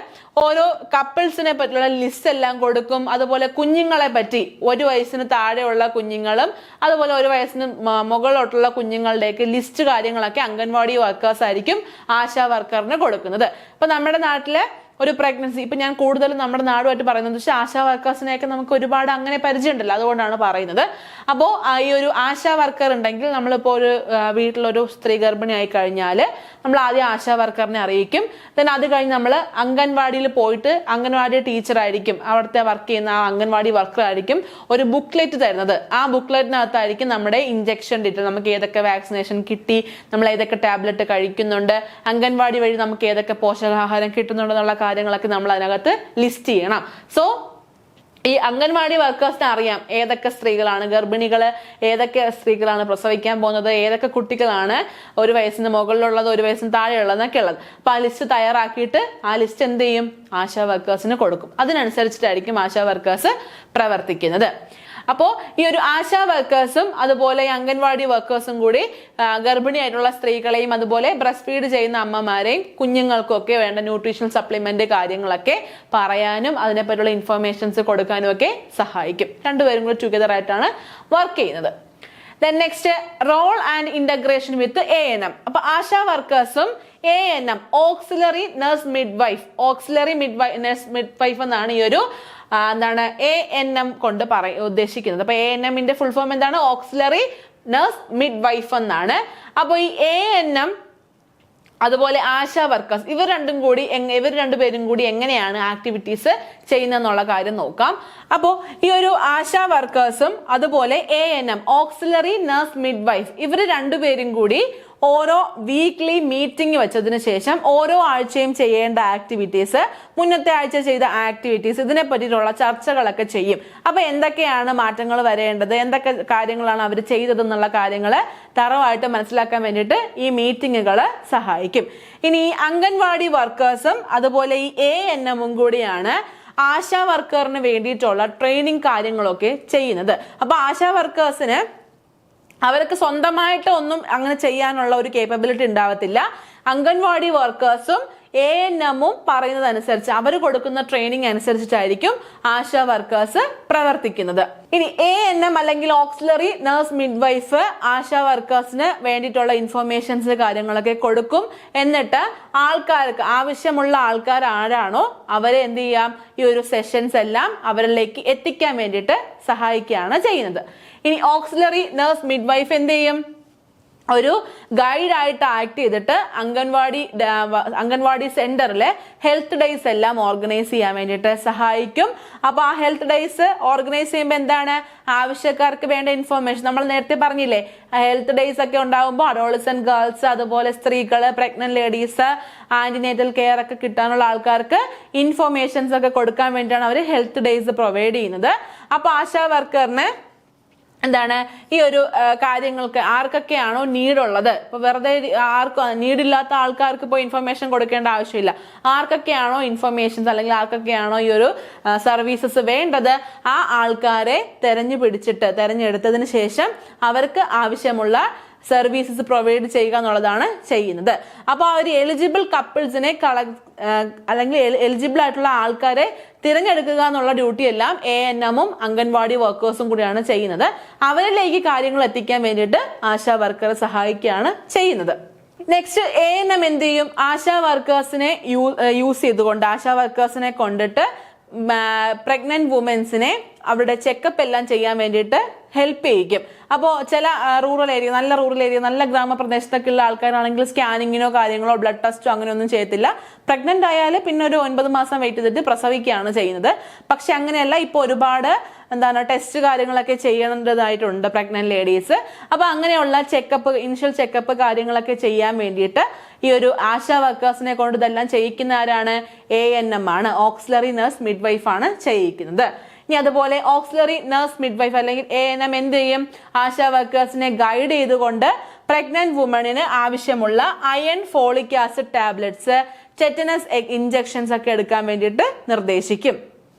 ഓരോ കപ്പിൾസിനെ പറ്റിയുള്ള ലിസ്റ്റ് എല്ലാം കൊടുക്കും. അതുപോലെ കുഞ്ഞുങ്ങളെ പറ്റി 1 വയസ്സിന് താഴെയുള്ള കുഞ്ഞുങ്ങളും അതുപോലെ 1 വയസ്സിന് മുകളിലോട്ടുള്ള കുഞ്ഞുങ്ങളുടെയൊക്കെ ലിസ്റ്റ് കാര്യങ്ങളൊക്കെ അംഗൻവാടി വർക്കേഴ്സ് ആയിരിക്കും ആശാ വർക്കറിന് കൊടുക്കുന്നത്. ഇപ്പൊ നമ്മുടെ നാട്ടിലെ ഒരു പ്രഗ്നൻസി, ഇപ്പൊ ഞാൻ കൂടുതലും നമ്മുടെ നാടുമായിട്ട് പറയുന്നത് പക്ഷേ ആശാ വർക്കേഴ്സിനെയൊക്കെ നമുക്ക് ഒരുപാട് അങ്ങനെ പരിചയമുണ്ടല്ലോ, അതുകൊണ്ടാണ് പറയുന്നത്. അപ്പോൾ ഈ ഒരു ആശാ വർക്കർ ഉണ്ടെങ്കിൽ നമ്മളിപ്പോൾ ഒരു വീട്ടിലൊരു സ്ത്രീ ഗർഭിണി ആയി കഴിഞ്ഞാൽ നമ്മൾ ആദ്യം ആശാ വർക്കറിനെ അറിയിക്കും. ദെൻ അത് കഴിഞ്ഞ് നമ്മൾ അംഗൻവാടിയിൽ പോയിട്ട് അംഗൻവാടി ടീച്ചർ ആയിരിക്കും, അവിടുത്തെ വർക്ക് ചെയ്യുന്ന ആ അംഗൻവാടി വർക്കർ ആയിരിക്കും ഒരു ബുക്ക്ലെറ്റ് തരുന്നത്. ആ ബുക്ക്ലെറ്റിനകത്തായിരിക്കും നമ്മുടെ ഇഞ്ചക്ഷൻ ഡീറ്റെയിൽ, നമുക്ക് ഏതൊക്കെ വാക്സിനേഷൻ കിട്ടി, നമ്മൾ ഏതൊക്കെ ടാബ്ലറ്റ് കഴിക്കുന്നുണ്ട്, അംഗൻവാടി വഴി നമുക്ക് ഏതൊക്കെ പോഷകാഹാരം കിട്ടുന്നുണ്ടെന്നുള്ള കാര്യങ്ങളൊക്കെ നമ്മൾ അതിനകത്ത് ലിസ്റ്റ് ചെയ്യണം. സോ ഈ അംഗൻവാടി വർക്കേഴ്സിന് അറിയാം ഏതൊക്കെ സ്ത്രീകളാണ് ഗർഭിണികള്, ഏതൊക്കെ സ്ത്രീകളാണ് പ്രസവിക്കാൻ പോകുന്നത്, ഏതൊക്കെ കുട്ടികളാണ് 1 വയസ്സിന് മുകളിലുള്ളത്, 1 വയസ്സിന് താഴെയുള്ളതെന്നൊക്കെ ഉള്ളത്. അപ്പൊ ആ ലിസ്റ്റ് തയ്യാറാക്കിയിട്ട് ആ ലിസ്റ്റ് എന്ത് ചെയ്യും? ആശാ വർക്കേഴ്സിന് കൊടുക്കും. അതിനനുസരിച്ചിട്ടായിരിക്കും ആശാ വർക്കേഴ്സ് പ്രവർത്തിക്കുന്നത്. അപ്പോൾ ഈ ഒരു ആശാ വർക്കേഴ്സും അതുപോലെ ഈ അംഗൻവാടി വർക്കേഴ്സും കൂടി ഗർഭിണിയായിട്ടുള്ള സ്ത്രീകളെയും അതുപോലെ ബ്രസ്റ്റ് ഫീഡ് ചെയ്യുന്ന അമ്മമാരെയും കുഞ്ഞുങ്ങൾക്കും ഒക്കെ വേണ്ട ന്യൂട്രീഷണൽ സപ്ലിമെന്റ് കാര്യങ്ങളൊക്കെ പറയാനും അതിനെപ്പറ്റിയുള്ള ഇൻഫർമേഷൻസ് കൊടുക്കാനും ഒക്കെ സഹായിക്കും. രണ്ടുപേരും കൂടി ടുഗദർ ആയിട്ടാണ് വർക്ക് ചെയ്യുന്നത്. Then next, role and integration with ANM. അപ്പൊ ആശാ വർക്കേഴ്സും ANM, ഓക്സിലറി നഴ്സ് മിഡ്വൈഫ് എന്നാണ് ഈ ഒരു എന്താണ് ANM കൊണ്ട് ഉദ്ദേശിക്കുന്നത്. അപ്പൊ ANMന്റെ ഫുൾ ഫോം എന്താണ്? ഓക്സിലറി നഴ്സ് മിഡ്വൈഫ് എന്നാണ്. അപ്പൊ ഈ ANM അതുപോലെ ആശാ വർക്കേഴ്സ് ഇവർ രണ്ടുപേരും കൂടി എങ്ങനെയാണ് ആക്ടിവിറ്റീസ് ചെയ്യുന്നതെന്നുള്ള കാര്യം നോക്കാം. അപ്പോൾ ഈ ഒരു ആശാ വർക്കേഴ്സും അതുപോലെ ANM, ഓക്സിലറി നഴ്സ് മിഡ്വൈഫ്, ഇവർ രണ്ടുപേരും കൂടി ഓരോ വീക്ക്ലി മീറ്റിംഗ് വെച്ചതിന് ശേഷം ഓരോ ആഴ്ചയും ചെയ്യേണ്ട ആക്ടിവിറ്റീസ്, മുന്നത്തെ ആഴ്ച ചെയ്ത ആക്ടിവിറ്റീസ്, ഇതിനെ പറ്റിയിട്ടുള്ള ചർച്ചകളൊക്കെ ചെയ്യും. അപ്പൊ എന്തൊക്കെയാണ് മാറ്റങ്ങൾ വരേണ്ടത്, എന്തൊക്കെ കാര്യങ്ങളാണ് അവർ ചെയ്തതെന്നുള്ള കാര്യങ്ങൾ തറവായിട്ട് മനസ്സിലാക്കാൻ വേണ്ടിയിട്ട് ഈ മീറ്റിങ്ങുകൾ സഹായിക്കും. ഇനി ഈ അംഗൻവാടി വർക്കേഴ്സും അതുപോലെ ഈ ANM കൂടിയാണ് ആശാ വർക്കറിന് വേണ്ടിയിട്ടുള്ള ട്രെയിനിങ് കാര്യങ്ങളൊക്കെ ചെയ്യുന്നത്. അപ്പൊ ആശാ വർക്കേഴ്സിന് അവർക്ക് സ്വന്തമായിട്ട് ഒന്നും അങ്ങനെ ചെയ്യാനുള്ള ഒരു കേപ്പബിലിറ്റി ഉണ്ടാവത്തില്ല. അംഗൻവാടി വർക്കേഴ്സും ANMും പറയുന്നതനുസരിച്ച് അവർ കൊടുക്കുന്ന ട്രെയിനിങ് അനുസരിച്ചിട്ടായിരിക്കും ആശാ വർക്കേഴ്സ് പ്രവർത്തിക്കുന്നത്. ഇനി ANM അല്ലെങ്കിൽ ഓക്സിലറി നഴ്സ് മിഡ്വൈഫ് ആശാ വർക്കേഴ്സിന് വേണ്ടിയിട്ടുള്ള ഇൻഫർമേഷൻസ് കാര്യങ്ങളൊക്കെ കൊടുക്കും. എന്നിട്ട് ആൾക്കാർക്ക് ആവശ്യമുള്ള ആൾക്കാർ ആരാണോ അവരെ എന്ത് ചെയ്യാം, ഈ ഒരു സെഷൻസ് എല്ലാം അവരിലേക്ക് എത്തിക്കാൻ വേണ്ടിയിട്ട് സഹായിക്കുകയാണ് ചെയ്യുന്നത്. ഇനി ഓക്സിലറി നഴ്സ് മിഡ്വൈഫ് എന്ത് ചെയ്യും? ഒരു ഗൈഡായിട്ട് ആക്ട് ചെയ്തിട്ട് അംഗൻവാടി സെന്ററിലെ ഹെൽത്ത് ഡേയ്സ് എല്ലാം ഓർഗനൈസ് ചെയ്യാൻ വേണ്ടിയിട്ട് സഹായിക്കും. അപ്പൊ ആ ഹെൽത്ത് ഡേയ്സ് ഓർഗനൈസ് ചെയ്യുമ്പോൾ എന്താണ്, ആവശ്യക്കാർക്ക് വേണ്ട ഇൻഫർമേഷൻ നമ്മൾ നേരത്തെ പറഞ്ഞില്ലേ, ഹെൽത്ത് ഡേയ്സ് ഒക്കെ ഉണ്ടാകുമ്പോൾ അഡോളസെന്റ് ഗേൾസ്, അതുപോലെ സ്ത്രീകള്, പ്രഗ്നന്റ് ലേഡീസ്, ആന്റിനേറ്റൽ കെയർ ഒക്കെ കിട്ടാനുള്ള ആൾക്കാർക്ക് ഇൻഫർമേഷൻസ് ഒക്കെ കൊടുക്കാൻ വേണ്ടിയിട്ടാണ് അവർ ഹെൽത്ത് ഡേയ്സ് പ്രൊവൈഡ് ചെയ്യുന്നത്. അപ്പൊ ആശാ വർക്കറിന് എന്താണ് ഈ ഒരു കാര്യങ്ങൾക്ക് ആർക്കൊക്കെയാണോ നീഡുള്ളത്, ഇപ്പൊ വെറുതെ ആർക്കും നീഡില്ലാത്ത ആൾക്കാർക്ക് ഇപ്പോൾ ഇൻഫർമേഷൻ കൊടുക്കേണ്ട ആവശ്യമില്ല. ആർക്കൊക്കെയാണോ ഇൻഫർമേഷൻസ് അല്ലെങ്കിൽ ആർക്കൊക്കെയാണോ ഈ ഒരു സർവീസസ് വേണ്ടത്, ആ ആൾക്കാരെ തെരഞ്ഞെടുത്തതിന് ശേഷം അവർക്ക് ആവശ്യമുള്ള സർവീസസ് പ്രൊവൈഡ് ചെയ്യുക എന്നുള്ളതാണ് ചെയ്യുന്നത്. അപ്പോൾ ആ ഒരു എലിജിബിൾ കപ്പിൾസിനെ അല്ലെങ്കിൽ എലിജിബിൾ ആയിട്ടുള്ള ആൾക്കാരെ തിരഞ്ഞെടുക്കുക എന്നുള്ള ഡ്യൂട്ടി എല്ലാം ANMഉം അംഗൻവാടി വർക്കേഴ്സും കൂടിയാണ് ചെയ്യുന്നത്. അവരിലേക്ക് കാര്യങ്ങൾ എത്തിക്കാൻ വേണ്ടിയിട്ട് ആശാ വർക്കർ സഹായിക്കുകയാണ് ചെയ്യുന്നത്. നെക്സ്റ്റ് ANM എന്ത് ചെയ്യും? ആശാ വർക്കേഴ്സിനെ യൂസ് ചെയ്തുകൊണ്ട് ആശാ വർക്കേഴ്സിനെ കൊണ്ടിട്ട് പ്രഗ്നന്റ് വുമൻസിനെ അവരുടെ ചെക്കപ്പ് എല്ലാം ചെയ്യാൻ വേണ്ടിയിട്ട് ഹെൽപ്പ് ചെയ്യിക്കും. അപ്പോൾ ചില നല്ല റൂറൽ ഏരിയ നല്ല ഗ്രാമപ്രദേശത്തൊക്കെ ഉള്ള ആൾക്കാരാണെങ്കിൽ സ്കാനിങ്ങിനോ കാര്യങ്ങളോ ബ്ലഡ് ടെസ്റ്റോ അങ്ങനെയൊന്നും ചെയ്യത്തില്ല. പ്രഗ്നന്റ് ആയാൽ പിന്നെ ഒരു 9 മാസം വെയിറ്റ് ചെയ്തിട്ട് പ്രസവിക്കുകയാണ് ചെയ്യുന്നത്. പക്ഷെ അങ്ങനെയല്ല, ഇപ്പോൾ ഒരുപാട് ടെസ്റ്റ് കാര്യങ്ങളൊക്കെ ചെയ്യേണ്ടതായിട്ടുണ്ട് പ്രഗ്നന്റ് ലേഡീസ്. അപ്പൊ അങ്ങനെയുള്ള ഇനിഷ്യൽ ചെക്കപ്പ് കാര്യങ്ങളൊക്കെ ചെയ്യാൻ വേണ്ടിയിട്ട് ഈ ഒരു ആശാ വർക്കേഴ്സിനെ കൊണ്ട് ഇതെല്ലാം ചെയ്യിക്കുന്ന ആരാണ്? ANM ആണ്, ഓക്സിലറി നഴ്സ് മിഡ്വൈഫ് ആണ് ചെയ്യിക്കുന്നത്. ഇനി അതുപോലെ ഓക്സിലറി നഴ്സ് മിഡ്വൈഫ് അല്ലെങ്കിൽ ANM എന്ത് ചെയ്യും? ആശാ വർക്കേഴ്സിനെ ഗൈഡ് ചെയ്തുകൊണ്ട് പ്രഗ്നന്റ് വുമണിന് ആവശ്യമുള്ള iron, folic acid tablets, tetanus injections ഒക്കെ എടുക്കാൻ വേണ്ടിയിട്ട് നിർദ്ദേശിക്കും.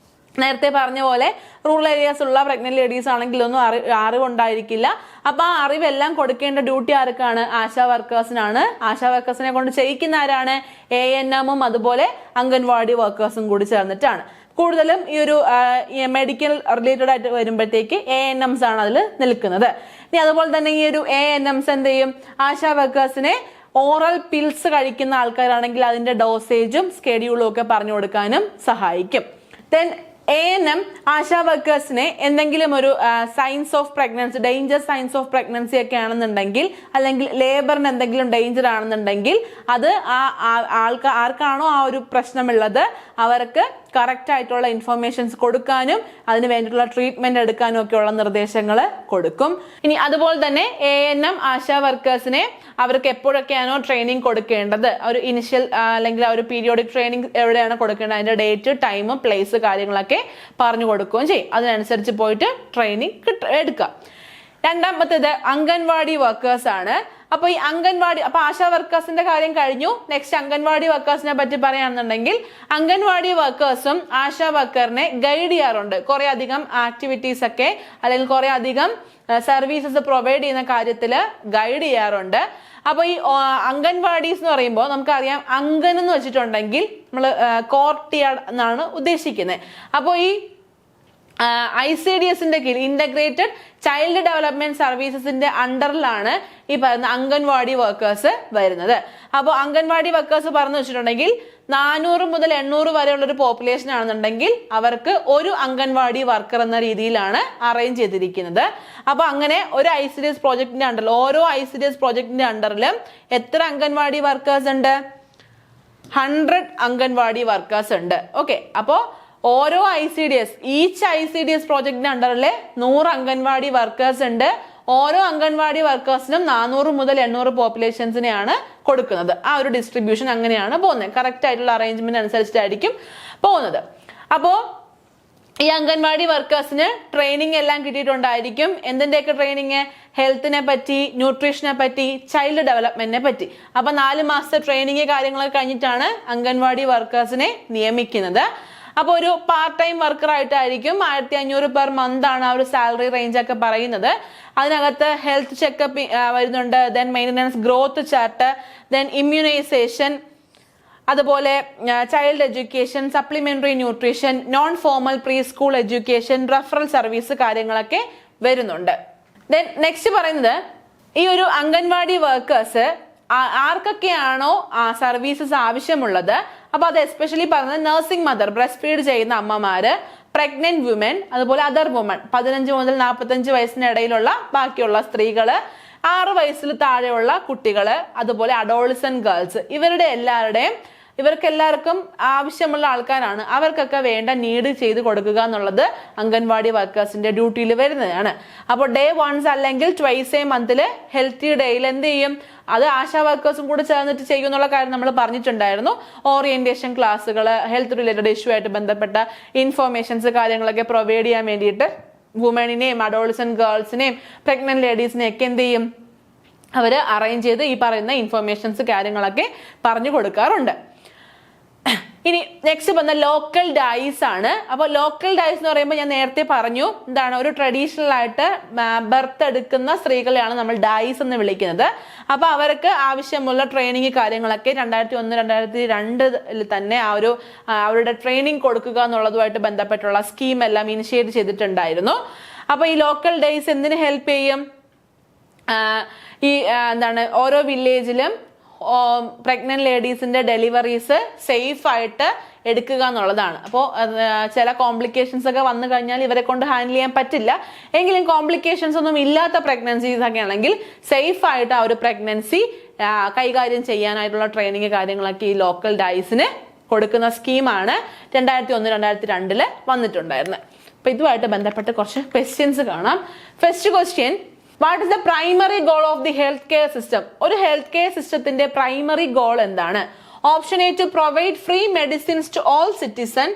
നേരത്തെ പറഞ്ഞ പോലെ റൂറൽ ഏരിയാസ് ഉള്ള പ്രഗ്നന്റ് ലേഡീസ് ആണെങ്കിൽ ഒന്നും അറിവുണ്ടായിരിക്കില്ല. അപ്പൊ ആ അറിവെല്ലാം കൊടുക്കേണ്ട ഡ്യൂട്ടി ആർക്കാണ്? ആശാ വർക്കേഴ്സിനാണ്. ആശാ വർക്കേഴ്സിനെ കൊണ്ട് ചെയ്യിക്കുന്ന ആരാണ്? ANMഉം അതുപോലെ അംഗൻവാടി വർക്കേഴ്സും കൂടി ചേർന്നിട്ടാണ്. കൂടുതലും ഈ ഒരു മെഡിക്കൽ റിലേറ്റഡ് ആയിട്ട് വരുമ്പോഴത്തേക്ക് ANMs ആണ് അതിൽ നിൽക്കുന്നത്. ഇനി അതുപോലെ തന്നെ ഈ ഒരു ANMs എന്ത് ചെയ്യും? ആശാ വർക്കേഴ്സിനെ ഓറൽ പിൽസ് കഴിക്കുന്ന ആൾക്കാരാണെങ്കിൽ അതിന്റെ ഡോസേജും സ്കെഡ്യൂളും ഒക്കെ പറഞ്ഞു കൊടുക്കാനും സഹായിക്കും. ദെൻ ANM ആശാ വർക്കേഴ്സിനെ എന്തെങ്കിലും ഒരു signs of pregnancy, danger signs of pregnancy ഒക്കെ ആണെന്നുണ്ടെങ്കിൽ അല്ലെങ്കിൽ ലേബറിന് എന്തെങ്കിലും ഡേഞ്ചർ ആണെന്നുണ്ടെങ്കിൽ അത് ആർക്കാണോ ആ ഒരു പ്രശ്നമുള്ളത് അവർക്ക് കറക്റ്റ് ആയിട്ടുള്ള ഇൻഫർമേഷൻസ് കൊടുക്കാനും അതിന് വേണ്ടിയിട്ടുള്ള ട്രീറ്റ്മെന്റ് എടുക്കാനും ഒക്കെയുള്ള നിർദ്ദേശങ്ങൾ കൊടുക്കും. ഇനി അതുപോലെ തന്നെ ANM ആശാ വർക്കേഴ്സിനെ അവർക്ക് എപ്പോഴൊക്കെയാണോ ട്രെയിനിങ് കൊടുക്കേണ്ടത്, ഒരു ഇനിഷ്യൽ അല്ലെങ്കിൽ ഒരു പീരിയോഡിക് ട്രെയിനിങ് എവിടെയാണ് കൊടുക്കേണ്ടത്, അതിന്റെ ഡേറ്റ്, ടൈം, പ്ലേസ് കാര്യങ്ങളൊക്കെ പറഞ്ഞു കൊടുക്കുകയും ചെയ്യും. അതിനനുസരിച്ച് പോയിട്ട് ട്രെയിനിങ് എടുക്കുക. രണ്ടാമത്തേത് അംഗൻവാടി വർക്കേഴ്സ് ആണ്. അപ്പൊ ഈ അപ്പൊ ആശാ വർക്കേഴ്സിന്റെ കാര്യം കഴിഞ്ഞു. നെക്സ്റ്റ് അംഗൻവാടി വർക്കേഴ്സിനെ പറ്റി പറയുകയാണെന്നുണ്ടെങ്കിൽ അംഗൻവാടി വർക്കേഴ്സും ആശാ വർക്കറിനെ ഗൈഡ് ചെയ്യാറുണ്ട്. കുറെ അധികം ആക്ടിവിറ്റീസ് ഒക്കെ അല്ലെങ്കിൽ കുറെ അധികം സർവീസസ് പ്രൊവൈഡ് ചെയ്യുന്ന കാര്യത്തിൽ ഗൈഡ് ചെയ്യാറുണ്ട്. അപ്പൊ ഈ അംഗൻവാടീസ് എന്ന് പറയുമ്പോൾ നമുക്കറിയാം, അംഗൻ എന്ന് വെച്ചിട്ടുണ്ടെങ്കിൽ നമ്മൾ കോർട്ട്യാർഡ് എന്നാണ് ഉദ്ദേശിക്കുന്നത്. അപ്പോൾ ഈ ICDSന്റെ കീഴിൽ ഇന്റഗ്രേറ്റഡ് ചൈൽഡ് ഡെവലപ്മെന്റ് സർവീസസിന്റെ അണ്ടറിലാണ് ഈ പറയുന്ന അംഗൻവാടി വർക്കേഴ്സ് വരുന്നത്. അപ്പോൾ അംഗൻവാടി വർക്കേഴ്സ് പറഞ്ഞു വെച്ചിട്ടുണ്ടെങ്കിൽ 400 മുതൽ 800 വരെയുള്ള ഒരു പോപ്പുലേഷൻ ആണെന്നുണ്ടെങ്കിൽ അവർക്ക് ഒരു അംഗൻവാടി വർക്കർ എന്ന രീതിയിലാണ് അറേഞ്ച് ചെയ്തിരിക്കുന്നത്. അപ്പൊ അങ്ങനെ ഒരു ICDS പ്രോജക്ടിന്റെ അണ്ടറിൽ, ഓരോ ICDS പ്രോജക്ടിന്റെ അണ്ടറിലും എത്ര അംഗൻവാടി വർക്കേഴ്സ് ഉണ്ട്? 100 അംഗൻവാടി വർക്കേഴ്സ് ഉണ്ട്. ഓക്കെ, അപ്പോ ഓരോ ഈച്ച് ICDS പ്രോജക്ടിന്റെ അണ്ടറിൽ 100 അംഗൻവാടി വർക്കേഴ്സ് ഉണ്ട്. ഓരോ അംഗൻവാടി വർക്കേഴ്സിനും 400 മുതൽ 800 പോപ്പുലേഷൻസിനെയാണ് കൊടുക്കുന്നത്. ആ ഒരു ഡിസ്ട്രിബ്യൂഷൻ അങ്ങനെയാണ് പോകുന്നത്. കറക്റ്റ് ആയിട്ടുള്ള അറേഞ്ച്മെന്റ് അനുസരിച്ചിട്ടായിരിക്കും പോകുന്നത്. അപ്പോ ഈ അംഗൻവാടി വർക്കേഴ്സിന് ട്രെയിനിങ് എല്ലാം കിട്ടിയിട്ടുണ്ടായിരിക്കും. എന്തിന്റെയൊക്കെ ട്രെയിനിങ്? ഹെൽത്തിനെ പറ്റി, ന്യൂട്രീഷനെ പറ്റി, ചൈൽഡ് ഡെവലപ്മെന്റിനെ പറ്റി. അപ്പൊ 4 മാസത്തെ ട്രെയിനിങ് കാര്യങ്ങളൊക്കെ കഴിഞ്ഞിട്ടാണ് അംഗൻവാടി വർക്കേഴ്സിനെ നിയമിക്കുന്നത്. അപ്പോൾ ഒരു പാർട്ട് ടൈം വർക്കർ ആയിട്ടായിരിക്കും 1500 പെർ മന്ത് ആണ് ആ ഒരു സാലറി റേഞ്ച് ഒക്കെ പറയുന്നത്. അതിനകത്ത് ഹെൽത്ത് ചെക്കപ്പ് വരുന്നുണ്ട്, then maintenance, growth chart, then immunisation, അതുപോലെ child education, supplementary nutrition, non formal pre school education, referral service കാര്യങ്ങളൊക്കെ വരുന്നുണ്ട്. ദെൻ നെക്സ്റ്റ് പറയുന്നത് ഈ ഒരു അംഗൻവാടി വർക്കേഴ്സ് ആർക്കൊക്കെയാണോ ആ സർവീസസ് ആവശ്യമുള്ളത്, അപ്പൊ അത് എസ്പെഷ്യലി പറയുന്നത് നഴ്സിംഗ് മദർ, ബ്രസ്റ്റ് ഫീഡ് ചെയ്യുന്ന അമ്മമാര്, പ്രഗ്നന്റ് വുമൻ, അതുപോലെ അതർ വുമൻ, 15 മുതൽ 45 വയസ്സിനിടയിലുള്ള ബാക്കിയുള്ള സ്ത്രീകള്, 6 വയസ്സിൽ താഴെയുള്ള കുട്ടികള്, അതുപോലെ അഡോളസന്റ് ഗേൾസ്, ഇവർക്കെല്ലാവർക്കും ആവശ്യമുള്ള ആൾക്കാരാണ്. അവർക്കൊക്കെ വേണ്ട നീഡ് ചെയ്ത് കൊടുക്കുക എന്നുള്ളത് അംഗൻവാടി വർക്കേഴ്സിന്റെ ഡ്യൂട്ടിയിൽ വരുന്നതാണ്. അപ്പോൾ ഡേ 1 അല്ലെങ്കിൽ ട്വൈസ് എ മന്തിൽ ഹെൽത്തി ഡേയിൽ എന്ത് ചെയ്യും? അത് ആശാ വർക്കേഴ്സും കൂടെ ചേർന്നിട്ട് ചെയ്യുന്നുള്ള കാര്യം നമ്മൾ പറഞ്ഞിട്ടുണ്ടായിരുന്നു. ഓറിയന്റേഷൻ ക്ലാസ്സുകൾ, ഹെൽത്ത് റിലേറ്റഡ് ഇഷ്യൂ ആയിട്ട് ബന്ധപ്പെട്ട ഇൻഫോർമേഷൻസ് കാര്യങ്ങളൊക്കെ പ്രൊവൈഡ് ചെയ്യാൻ വേണ്ടിയിട്ട് വുമണിനെയും അഡോളസെന്റ് ഗേൾസിനെയും പ്രഗ്നന്റ് ലേഡീസിനെയും ഒക്കെ എന്ത് ചെയ്യും, അവര് അറേഞ്ച് ചെയ്ത് ഈ പറയുന്ന ഇൻഫർമേഷൻസ് കാര്യങ്ങളൊക്കെ പറഞ്ഞു കൊടുക്കാറുണ്ട്. ഇനി നെക്സ്റ്റ് വന്ന ലോക്കൽ ഡൈസ് ആണ്. അപ്പൊ ലോക്കൽ ഡൈസ് എന്ന് പറയുമ്പോൾ ഞാൻ നേരത്തെ പറഞ്ഞു എന്താണ്, ഒരു ട്രഡീഷണൽ ആയിട്ട് ബർത്ത് എടുക്കുന്ന സ്ത്രീകളെയാണ് നമ്മൾ ഡൈസ് എന്ന് വിളിക്കുന്നത്. അപ്പൊ അവർക്ക് ആവശ്യമുള്ള ട്രെയിനിങ് കാര്യങ്ങളൊക്കെ 2001-2002 തന്നെ അവരുടെ ട്രെയിനിങ് കൊടുക്കുക എന്നുള്ളതുമായിട്ട് ബന്ധപ്പെട്ടുള്ള സ്കീം എല്ലാം ഇനിഷ്യേറ്റ് ചെയ്തിട്ടുണ്ടായിരുന്നു. അപ്പൊ ഈ ലോക്കൽ ഡൈസ് എന്തിനു ഹെൽപ്പ് ചെയ്യും, ഈ എന്താണ് ഓരോ വില്ലേജിലും പ്രഗ്നന്റ് ലേഡീസിന്റെ ഡെലിവറീസ് സേഫ് ആയിട്ട് എടുക്കുക എന്നുള്ളതാണ്. അപ്പോൾ ചില കോംപ്ലിക്കേഷൻസ് ഒക്കെ വന്നു കഴിഞ്ഞാൽ ഇവരെ കൊണ്ട് ഹാൻഡിൽ ചെയ്യാൻ പറ്റില്ല. എങ്കിലും കോംപ്ലിക്കേഷൻസ് ഒന്നും ഇല്ലാത്ത പ്രഗ്നൻസീസ് ഒക്കെ ആണെങ്കിൽ സേഫ് ആയിട്ട് ആ ഒരു പ്രഗ്നൻസി കൈകാര്യം ചെയ്യാനായിട്ടുള്ള ട്രെയിനിങ് കാര്യങ്ങളൊക്കെ ഈ ലോക്കൽ ഡൈസിന് കൊടുക്കുന്ന സ്കീമാണ് 2001-2002 വന്നിട്ടുണ്ടായിരുന്നത്. അപ്പൊ ഇതുമായിട്ട് ബന്ധപ്പെട്ട് കുറച്ച് ക്വസ്റ്റ്യൻസ് കാണാം. First question, what is the primary goal of the health care system? ഒരു ഹെൽത്ത് കെയർ സിസ്റ്റത്തിന്റെ പ്രൈമറി ഗോൾ എന്താണ്? Option A, to provide free medicines to all citizen.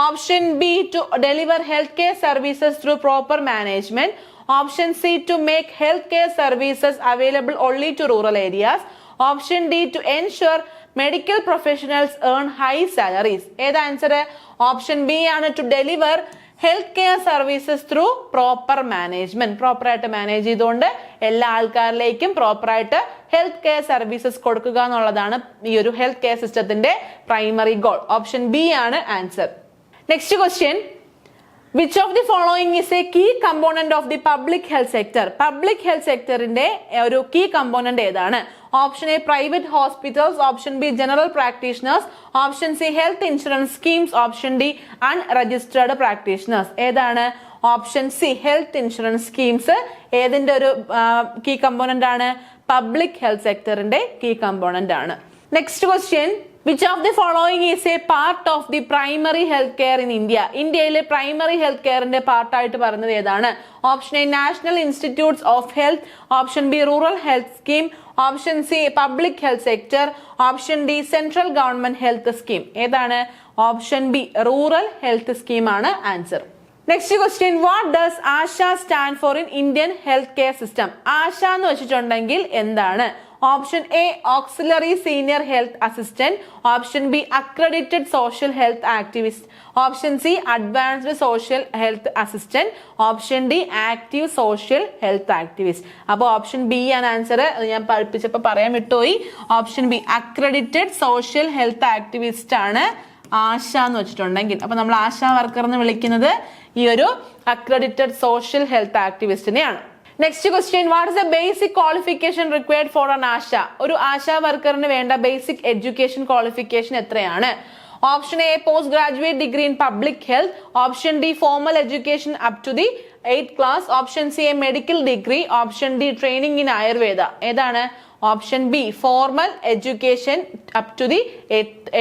Option B, to deliver health care services through proper management. Option C, to make health care services available only to rural areas. Option D, to ensure medical professionals earn high salaries. ഏത് answer? Option B ആണ്, to deliver health care services through proper management. പ്രോപ്പറായിട്ട് manage ചെയ്തുകൊണ്ട് എല്ലാ ആൾക്കാരിലേക്കും പ്രോപ്പറായിട്ട് health care services കൊടുക്കുക എന്നുള്ളതാണ് ഈ ഒരു ഹെൽത്ത് കെയർ സിസ്റ്റത്തിന്റെ പ്രൈമറി ഗോൾ. ഓപ്ഷൻ ബി ആണ് answer. Next question, which of the following is a key component of the public health sector? Public health സെക്ടറിന്റെ ഒരു കീ കമ്പോണന്റ് ഏതാണ്? Option A, private hospitals. Option B, general practitioners. Option C, health insurance schemes. Option D, unregistered practitioners. ഏതാണ്? Option C, health insurance schemes ഏതിന്റെ ഒരു key component ആണ്? Public health സെക്ടറിന്റെ key component ആണ്. Next question, which of the following is a part of the primary health care in India? ഇന്ത്യയിലെ primary health കെയറിന്റെ പാർട്ടായിട്ട് പറയുന്നത് ഏതാണ്? Option A, national institutes of health. Option B, rural health scheme. Option C, public health sector. Option D, central government health scheme. ഏതാണ്? Option B, rural health scheme ആണ് answer. Next question, what does ASHA stand for in Indian health care system? ASHA എന്ന് വെച്ചിട്ടുണ്ടെങ്കിൽ എന്താണ്? Option A, auxiliary senior health assistant. Option B, accredited social health activist. Option C, advanced social health assistant. Option D, active social health activist. അപ്പോൾ option B ആണ് answer. അത് ഞാൻ പഠിപ്പിച്ചപ്പോൾ പറയാൻ വിട്ടുപോയി. Option B, accredited social health activist ആണ് ആശ എന്ന് വെച്ചിട്ടുണ്ടെങ്കിൽ. അപ്പൊ നമ്മൾ ആശാ വർക്കർ എന്ന് വിളിക്കുന്നത് ഈ ഒരു അക്രഡിറ്റഡ് സോഷ്യൽ ഹെൽത്ത് ആക്ടിവിസ്റ്റിനെയാണ്. Next question, what is the basic qualification required for an ASHA? ഒരു ആശാ വർക്കറിന് വേണ്ട ബേസിക് എഡ്യൂക്കേഷൻ ക്വാളിഫിക്കേഷൻ എത്രയാണ്? Option A, post graduate degree in public health. Option D, formal education up to the 8th class. Option C, a medical degree. Option D, training in Ayurveda. ഏതാണ്? Option B, formal education up to the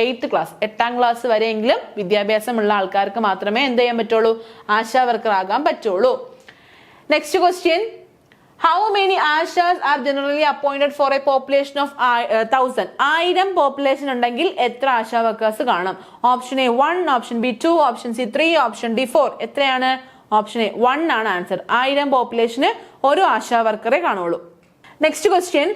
8th class. 8ാം class വരെയെങ്കിലും വിദ്യാഭ്യാസമുള്ള ആൾക്കാർക്ക് മാത്രമേ എന്ത് ചെയ്യാൻ പറ്റുള്ളൂ? ASHA worker ആകാൻ പറ്റുള്ളൂ. Next question, how many ashas are generally appointed for a population of 1000? 1000 population ഉണ്ടെങ്കിൽ എത്ര ആശാ വർക്കേഴ്സ് കാണും? Option A 1, option B 2, option C 3, option D 4. എത്രയാണ്? ഓപ്ഷൻ എ 1 ആണ് ആൻസർ. 1000 പോപ്പുലേഷന് ഒരു ആശാ വർക്കറെ കാണുള്ളൂ. Next question,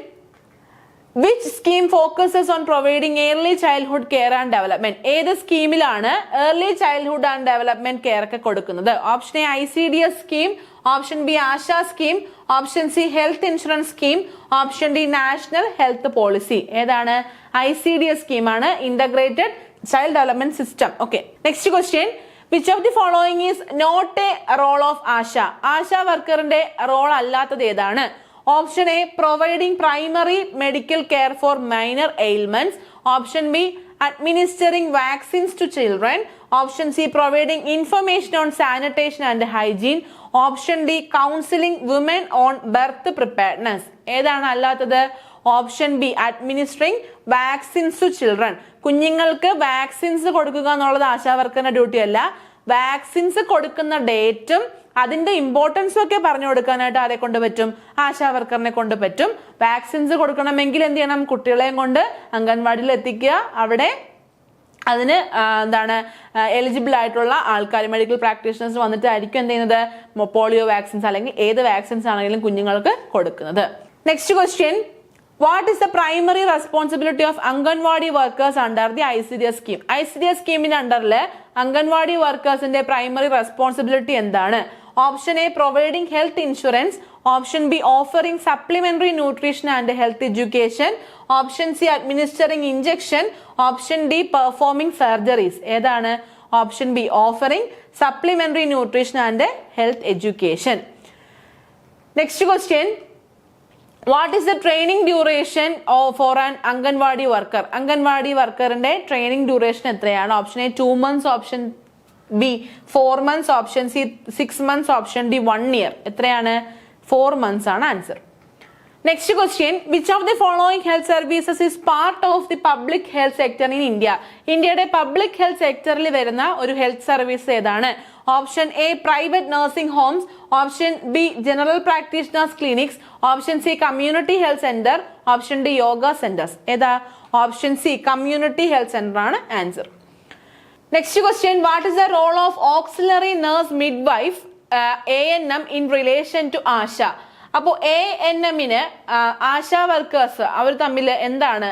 which scheme focuses on providing early childhood care and development? ഏത് സ്കീമിലാണ് early childhood and development care ഒക്കെ കൊടുക്കുന്നത്? Option A, ICDS scheme. Option B, ASHA scheme. Option C, health insurance scheme. Option D, national health policy. ഏതാണ്? ICDS സ്കീമാണ്, integrated child development system. Okay. Next question, which of the following is not a role of ASHA? ASHA വർക്കറിന്റെ role അല്ലാത്തത് ഏതാണ്? Option A, providing primary medical care for minor ailments. Option B, administering vaccines to children. Option C, providing information on sanitation and hygiene. Option D, counseling women on birth preparedness. ഏതാണ് അല്ലാത്തത്? Option B, administering vaccines to children. കുഞ്ഞുങ്ങൾക്ക് vaccines കൊടുക്കുക എന്നുള്ളത് ASHA വർക്കറിന്റെ duty അല്ല. Vaccines കൊടുക്കുന്ന ഡേറ്റും അതിന്റെ ഇമ്പോർട്ടൻസും ഒക്കെ പറഞ്ഞു കൊടുക്കാനായിട്ട് ആരെ കൊണ്ട് പറ്റും? ആശാ വർക്കറിനെ കൊണ്ട് പറ്റും. വാക്സിൻസ് കൊടുക്കണമെങ്കിൽ എന്ത് ചെയ്യണം? കുട്ടികളെയും കൊണ്ട് അംഗൻവാടിയിൽ എത്തിക്കുക, അവിടെ അതിന് എന്താണ് എലിജിബിൾ ആയിട്ടുള്ള ആൾക്കാർ മെഡിക്കൽ പ്രാക്ടീഷണേഴ്സ് വന്നിട്ടായിരിക്കും എന്ത് ചെയ്യുന്നത് പോളിയോ വാക്സിൻസ് അല്ലെങ്കിൽ ഏത് വാക്സിൻസ് ആണെങ്കിലും കുഞ്ഞുങ്ങൾക്ക് കൊടുക്കുന്നത്. Next question, what is the primary responsibility of anganwadi workers under the ICDS scheme? ICDS സ്കീമിന്റെ അണ്ടറിൽ അംഗൻവാടി വർക്കേഴ്സിന്റെ പ്രൈമറി റെസ്പോൺസിബിലിറ്റി എന്താണ്? Option A providing health insurance, option B offering supplementary nutrition and health education, option C administering injection, option D performing surgeries. ഏതാണ്? Option B offering supplementary nutrition and health education. Next question, what is the training duration for an anganwadi worker? Anganwadi വർക്കറിന്റെ training duration എത്രയാണ്? Option A 2 months, option B 4 months, option C 6 months, option D 1 year. എത്രയാണ്? 4 months ആണ് answer. Next question, which of the following health services is part of the public health sector in India? ഇന്ത്യയുടെ public health സെക്ടറിൽ വരുന്ന ഒരു health service ഏതാണ്? Option A private nursing homes, option B general practitioners clinics, option C community health centre, option D yoga centres. ഏതാ? Option C community health centre ആണ് answer. Next question, what is the role of auxiliary nurse midwife ANM in relation to ASHA? അപ്പോൾ ANMന് ASHA workers അവർ തമ്മിൽ എന്താണ്?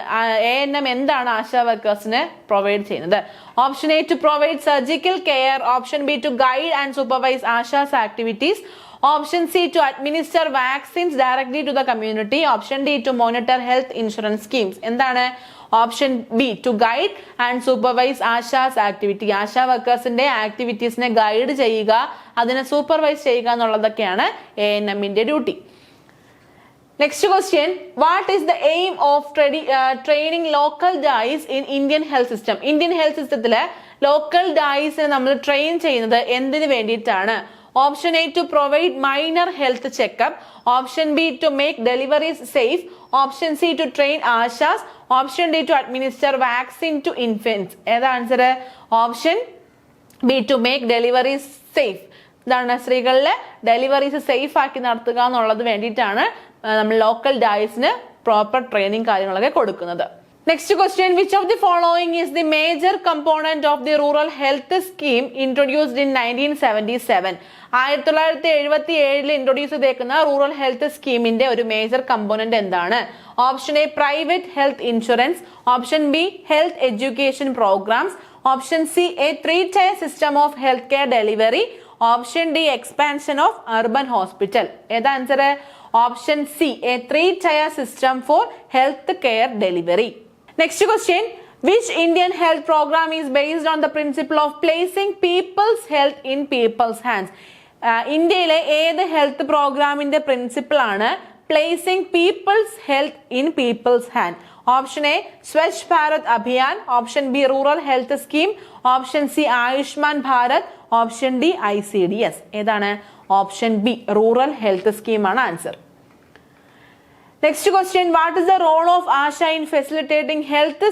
ANM എന്താണ് ASHA വർക്കേഴ്സിന് provide ചെയ്യുന്നത്? Option A to provide surgical care, option B to guide and supervise ASHA's activities, option C to administer vaccines directly to the community, option D to monitor health insurance schemes. എന്താണ്? Option B to guide and supervise ASHA's activity. ASHA വർക്കേഴ്സിന്റെ ആക്ടിവിറ്റീസിനെ guide ചെയ്യുക, അതിനെ supervise ചെയ്യുക എന്നുള്ളതൊക്കെയാണ് ANMന്റെ duty. Next question, what is the aim of training local dais in Indian health system? Indian health സിസ്റ്റത്തില് local ഡൈസിനെ നമ്മൾ ട്രെയിൻ ചെയ്യുന്നത് എന്തിനു വേണ്ടിയിട്ടാണ്? Option A to provide minor health checkup, option B to make deliveries safe, option C to train ASHAs, option D to administer vaccine to infants. ഏതാ answer? Option B to make deliveries safe. എന്താണ്? സ്ത്രീകളിലെ deliveries safe ആക്കി നടത്തുക എന്നുള്ളത് വേണ്ടിയിട്ടാണ് നമ്മൾ local ഡൈസിന് proper training കാര്യങ്ങളൊക്കെ കൊടുക്കുന്നത്. Next question, which of the following is the major component of the rural health scheme introduced in 1977? 1977 introduce ചെയ്തേക്കുന്ന റൂറൽ ഹെൽത്ത് സ്കീമിന്റെ ഒരു മേജർ കമ്പോണന്റ് എന്താണ്? Option A private health insurance, option B health education programmes, option C a 3-tier system of health care delivery, option D expansion of urban hospital. ഏതാ answer? Option C a 3-tier system for health care delivery. Next question, which Indian health programme is based on the principle of placing people's health in people's hands? ഇന്ത്യയിലെ ഏത് health പ്രോഗ്രാമിന്റെ principle ആണ് placing people's health in people's hand? Option A Swachh Bharat Abhiyan, option B rural health scheme, option C Ayushman Bharat, option D ICDS. ഏതാണ്? Option B rural health scheme ആണ് answer. Next question, what is the role of ASHA in facilitating health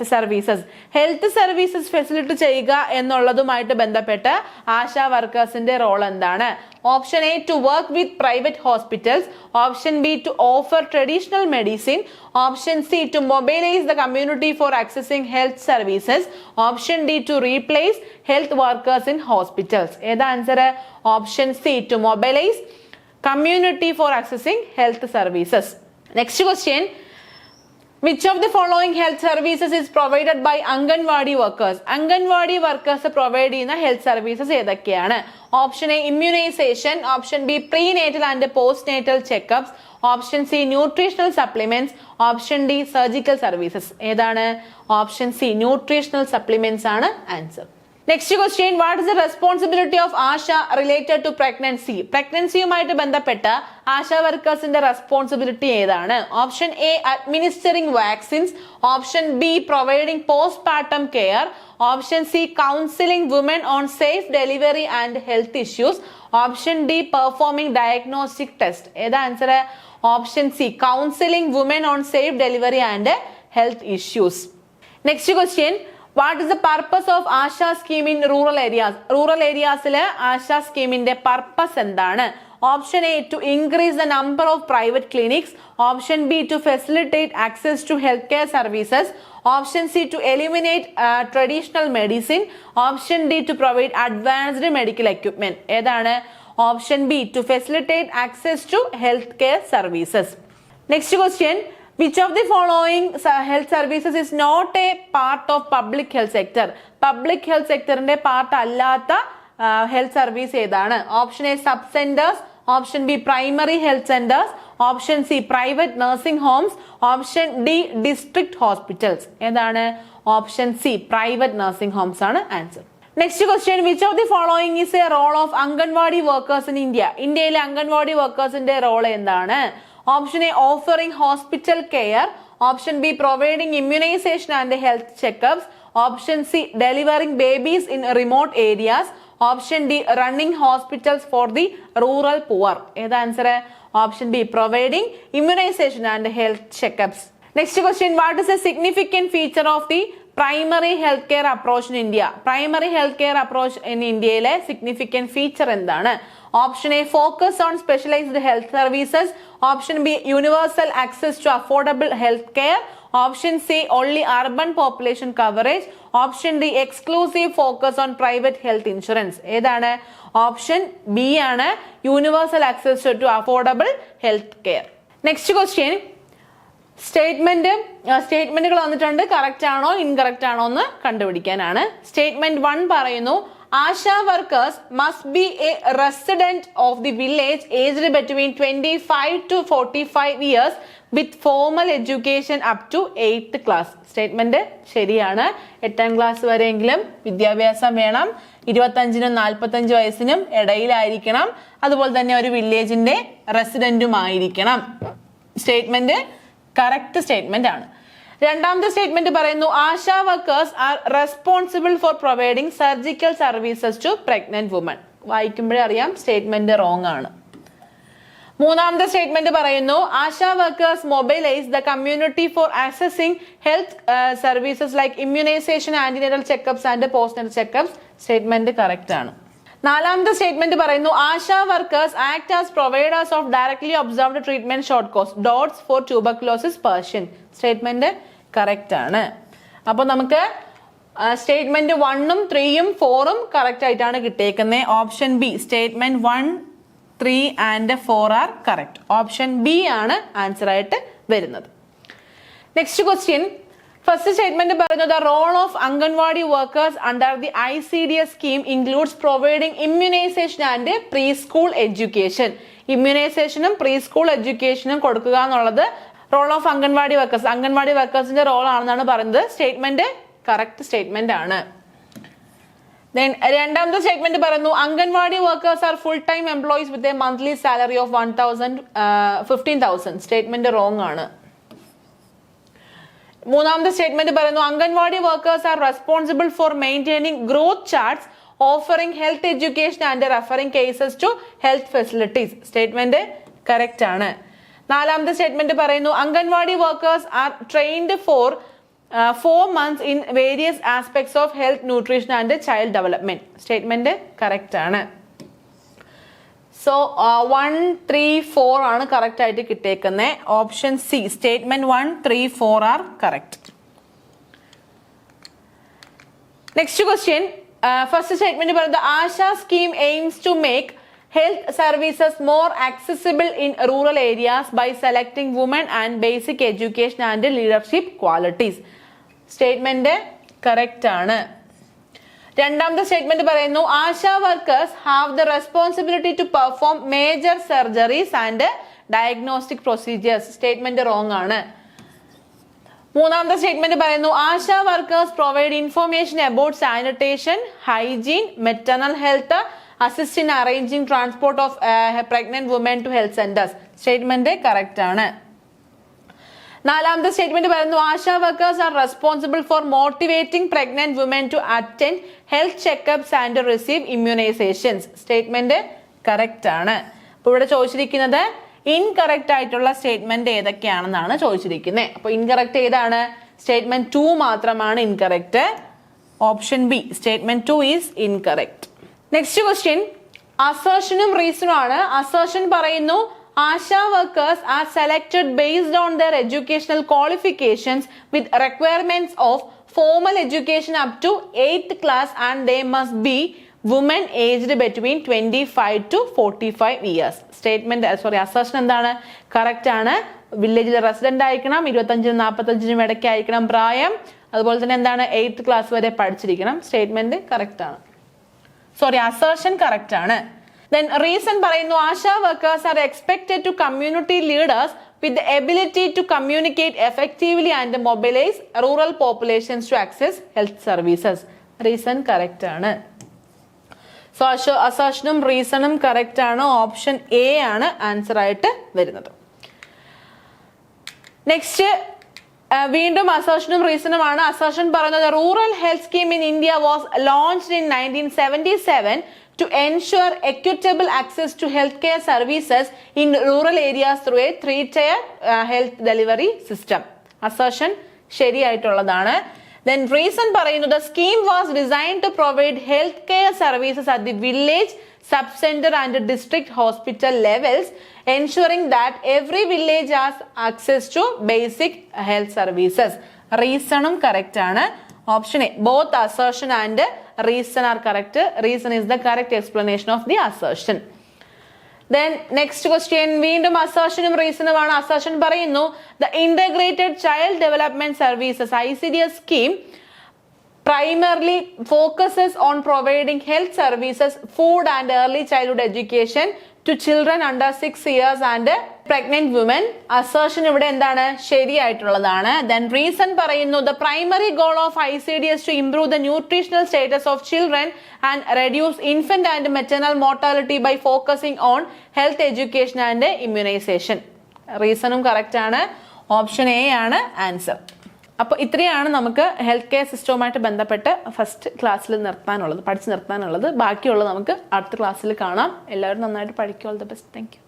services? Health services facilitate ചെയ്യുക എന്നുള്ളതുമായിട്ട് ബന്ധപ്പെട്ട് ASHA വർക്കേഴ്സിന്റെ role എന്താണ്? Option A to work with private hospitals, option B to offer traditional medicine, option C to mobilise the community for accessing health services, option D to replace health workers in hospitals. ഏതാ answer? Option C to mobilise community for accessing health services. Next question, which of the following health services is provided by Anganwadi workers? Anganwadi workers provide ചെയ്യുന്ന health services ഏതൊക്കെയാണ്? Option A immunization, option B prenatal and postnatal checkups, option C nutritional supplements, option D surgical services. ഏതാണ്? Option C nutritional supplements ആണ് answer. Next question, what is the responsibility of ASHA related to pregnancy? പ്രഗ്നൻസിയുമായിട്ട് ബന്ധപ്പെട്ട ആശാ വർക്കേഴ്സിന്റെ responsibility ഏതാണ്? Option A administering vaccines, option B providing postpartum care, option C counselling woman on safe delivery and health issues, option D performing diagnostic test. ഏതാ answer? Option C counselling woman on safe delivery and health issues. Next question, what is the purpose of ASHA scheme in rural areas? Rural ഏരിയാസില് ആശാ സ്കീമിന്റെ purpose എന്താണ്? Option A, to increase the number of private clinics. Option B, to facilitate access to healthcare services. Option C, to eliminate traditional medicine. Option D, to provide advanced medical equipment. ഏതാണ്? Option B, to facilitate access to healthcare services. Next question. Which of the following health services is not a part of public health sector? Public health sectorന്റെ part അല്ലാത്ത health service ഏതാണ്? Option A sub centres, option B primary health centres, option C private nursing homes, option D district hospitals. ഏതാണ്? Option C private nursing homes ആണ് answer. Next question. Which of the following is a role of anganwadi workers in India? ഇന്ത്യയിലെ അംഗൻവാടി വർക്കേഴ്സിന്റെ role എന്താണ്? Option A offering hospital care, option B providing immunization and health checkups, option C delivering babies in remote areas, option D running hospitals for the rural poor. ഏതാ answer? Option B providing immunization and health checkups. Next question. What is a significant feature of the primary health care approach in India? Primary health care approach in ഇന്ത്യയിലെ significant feature എന്താണ്? Option A focus on specialised health services, option B universal access to affordable health care, option C only urban population coverage, option D exclusive focus on private health insurance. ഏതാണ്? Option B ആണ്, universal access to affordable health care. Next question. സ്റ്റേറ്റ്മെന്റുകൾ വന്നിട്ടുണ്ട്, correct ആണോ incorrect ആണോ എന്ന് കണ്ടുപിടിക്കാനാണ്. Statement 1 പറയുന്നു, ASHA workers must be a resident of the village aged between 25 to 45 years with formal education up to 8th class. Statement ശരിയാണ്. 8ാം class വരെയെങ്കിലും വിദ്യാഭ്യാസം വേണം. 25നും 45 വയസ്സിനും ഇടയിലായിരിക്കണം. അതുപോലെ തന്നെ ഒരു വില്ലേജിന്റെ റെസിഡന്റുമായിരിക്കണം. സ്റ്റേറ്റ്മെന്റ് കറക്റ്റ് സ്റ്റേറ്റ്മെന്റ് ആണ്. രണ്ടാമത്തെ സ്റ്റേറ്റ്മെന്റ് പറയുന്നു, ASHA workers are responsible for providing surgical services to pregnant woman. വായിക്കുമ്പോഴേ അറിയാം സ്റ്റേറ്റ്മെന്റ് റോങ് ആണ്. മൂന്നാമത്തെ സ്റ്റേറ്റ്മെന്റ് പറയുന്നു, ASHA workers mobilise the community for accessing health services like immunization, antenatal checkups and postnatal checkups. Statement correct ആണ്. നാലാമത്തെ statement പറയുന്നു, ASHA workers act as providers of directly observed treatment short course DOTS for tuberculosis Persian. Statement correct ആണ്. അപ്പൊ നമുക്ക് statement 1ഉം 3ഉം 4ഉം correct ആയിട്ടാണ് കിട്ടിയേക്കുന്നത്. Option B statement 1, 3 and 4 are correct. Option B ആണ് answer ആയിട്ട് വരുന്നത്. Next question. ഫസ്റ്റ് സ്റ്റേറ്റ്മെന്റ് പറയുന്നത്, role of anganwadi workers under the ICDS scheme includes providing immunization and pre school education. ഇമ്മ്യൂണൈസേഷനും പ്രീ സ്കൂൾ എഡ്യൂക്കേഷനും കൊടുക്കുക എന്നുള്ളത് role of anganwadi workers, Anganwadi വർക്കേഴ്സിന്റെ role ആണെന്നാണ് പറയുന്നത്. സ്റ്റേറ്റ്മെന്റ് കറക്റ്റ് സ്റ്റേറ്റ്മെന്റ് ആണ്. രണ്ടാമത്തെ സ്റ്റേറ്റ്മെന്റ് പറയുന്നു, anganwadi workers are full time employees with a monthly salary of 15,000. Statement wrong ആണ്. മൂന്നാമത്തെ സ്റ്റേറ്റ്മെന്റ് പറയുന്നു, anganwadi workers are responsible for maintaining growth charts, offering health education and referring cases to health facilities. Statement correct ആണ്. നാലാമത്തെ statement പറയുന്നു, anganwadi workers are trained for 4 months in various aspects of health, nutrition and child development. Statement correct ആണ്. So 1, 3, 4 ആണ് correct ആയിട്ട് കിട്ടിയേക്കുന്നത്. Option C statement 1, 3, 4 are correct. Next question. First statement പറയുന്നത്, ASHA scheme aims to make health services more accessible in rural areas by selecting women and basic education and leadership qualities. Statement correct ആണ്. രണ്ടാമത്തെ statement പറയുന്നു, ASHA workers have the responsibility to perform major surgeries and diagnostic procedures. Statement wrong ആണ്. മൂന്നാമത്തെ statement പറയുന്നു, ASHA workers provide information about sanitation, hygiene, maternal health, assist in arranging transport of pregnant women to health centers. Statement correct ആണ്. നാലാമത്തെ statement പറയുന്നു, ASHA workers are responsible four motivating pregnant women to attend health checkups and receive immunizations. Statement correct ആണ്. അപ്പോൾ ഇവിടെ ചോദിച്ചിരിക്കുന്നത് incorrect ആയിട്ടുള്ള statement ഏതൊക്കെയാണെന്നാണ് ചോദിച്ചിരിക്കുന്നത്. അപ്പോൾ ഇൻകറക്റ്റ് ഏതാണ്? സ്റ്റേറ്റ്മെന്റ് 2 മാത്രമാണ് incorrect. Option B statement 2 is incorrect. Next question. അസേർഷനും റീസണും ആണ്. അസേർഷൻ പറയുന്നു ASHA workers are selected based on their educational qualifications with requirements of formal education up to 8th class and they must be women aged between 25 to 45 years. Statement assertion എന്താണ്? Correct ആണ്. വില്ലേജിൽ resident ആയിരിക്കണം, 25-45 ഇടയ്ക്ക് ആയിരിക്കണം പ്രായം, അതുപോലെ തന്നെ എന്താണ് 8th ക്ലാസ് വരെ പഠിച്ചിരിക്കണം. സ്റ്റേറ്റ്മെന്റ് കറക്റ്റ് ആണ്. അസേർഷൻ കറക്റ്റ് ആണ്. Then reason പറയുന്നു ASHA workers are expected to community leaders with the ability to communicate effectively and mobilize rural populations to access health services. Reason correct ആണ്. അസേർഷനും റീസണും കറക്റ്റ് ആണ്. Option A ആണ് answer ആയിട്ട് വരുന്നത്. Next വീണ്ടും അസേർഷനും റീസണും ആണ്. അസേർഷൻ പറയുന്നത് rural health scheme in India was launched in 1977 to ensure equitable access to healthcare services in rural areas through a 3-tier health delivery system. Assertion ശരിയായിട്ടുള്ളതാണ്. Then reason പറയുന്നു the scheme was designed to provide healthcare services at the village, sub-center and district hospital levels, ensuring that every village has access to basic health services. Reasonum correct ആണ്. Option A, both assertion and reason are correct. Reason is the correct explanation of the assertion. Then next question, വീണ്ടും assertionും reasonും ആണ്. Assertion പറയുന്നു the integrated child development services ICDS scheme primarily focuses on providing health services, food and early childhood education to children under 6 years and pregnant women. Assertion ഇവിടെ എന്താണ്? ശരിയായിട്ടുള്ളതാണ്. Then reason പറയുന്നു the primary goal of ICDS to improve the nutritional status of children and reduce infant and maternal mortality by focusing on health education and immunization. റീസണും correct ആണ്. Option A ആണ് answer. അപ്പോൾ ഇത്രയാണ് നമുക്ക് health care സിസ്റ്റവുമായിട്ട് ബന്ധപ്പെട്ട് first ക്ലാസ്സിൽ പഠിച്ചു നിർത്താനുള്ളത്. ബാക്കിയുള്ളത് നമുക്ക് അടുത്ത ക്ലാസ്സിൽ കാണാം. എല്ലാവരും നന്നായിട്ട് പഠിക്കുക. All the best. Thank you.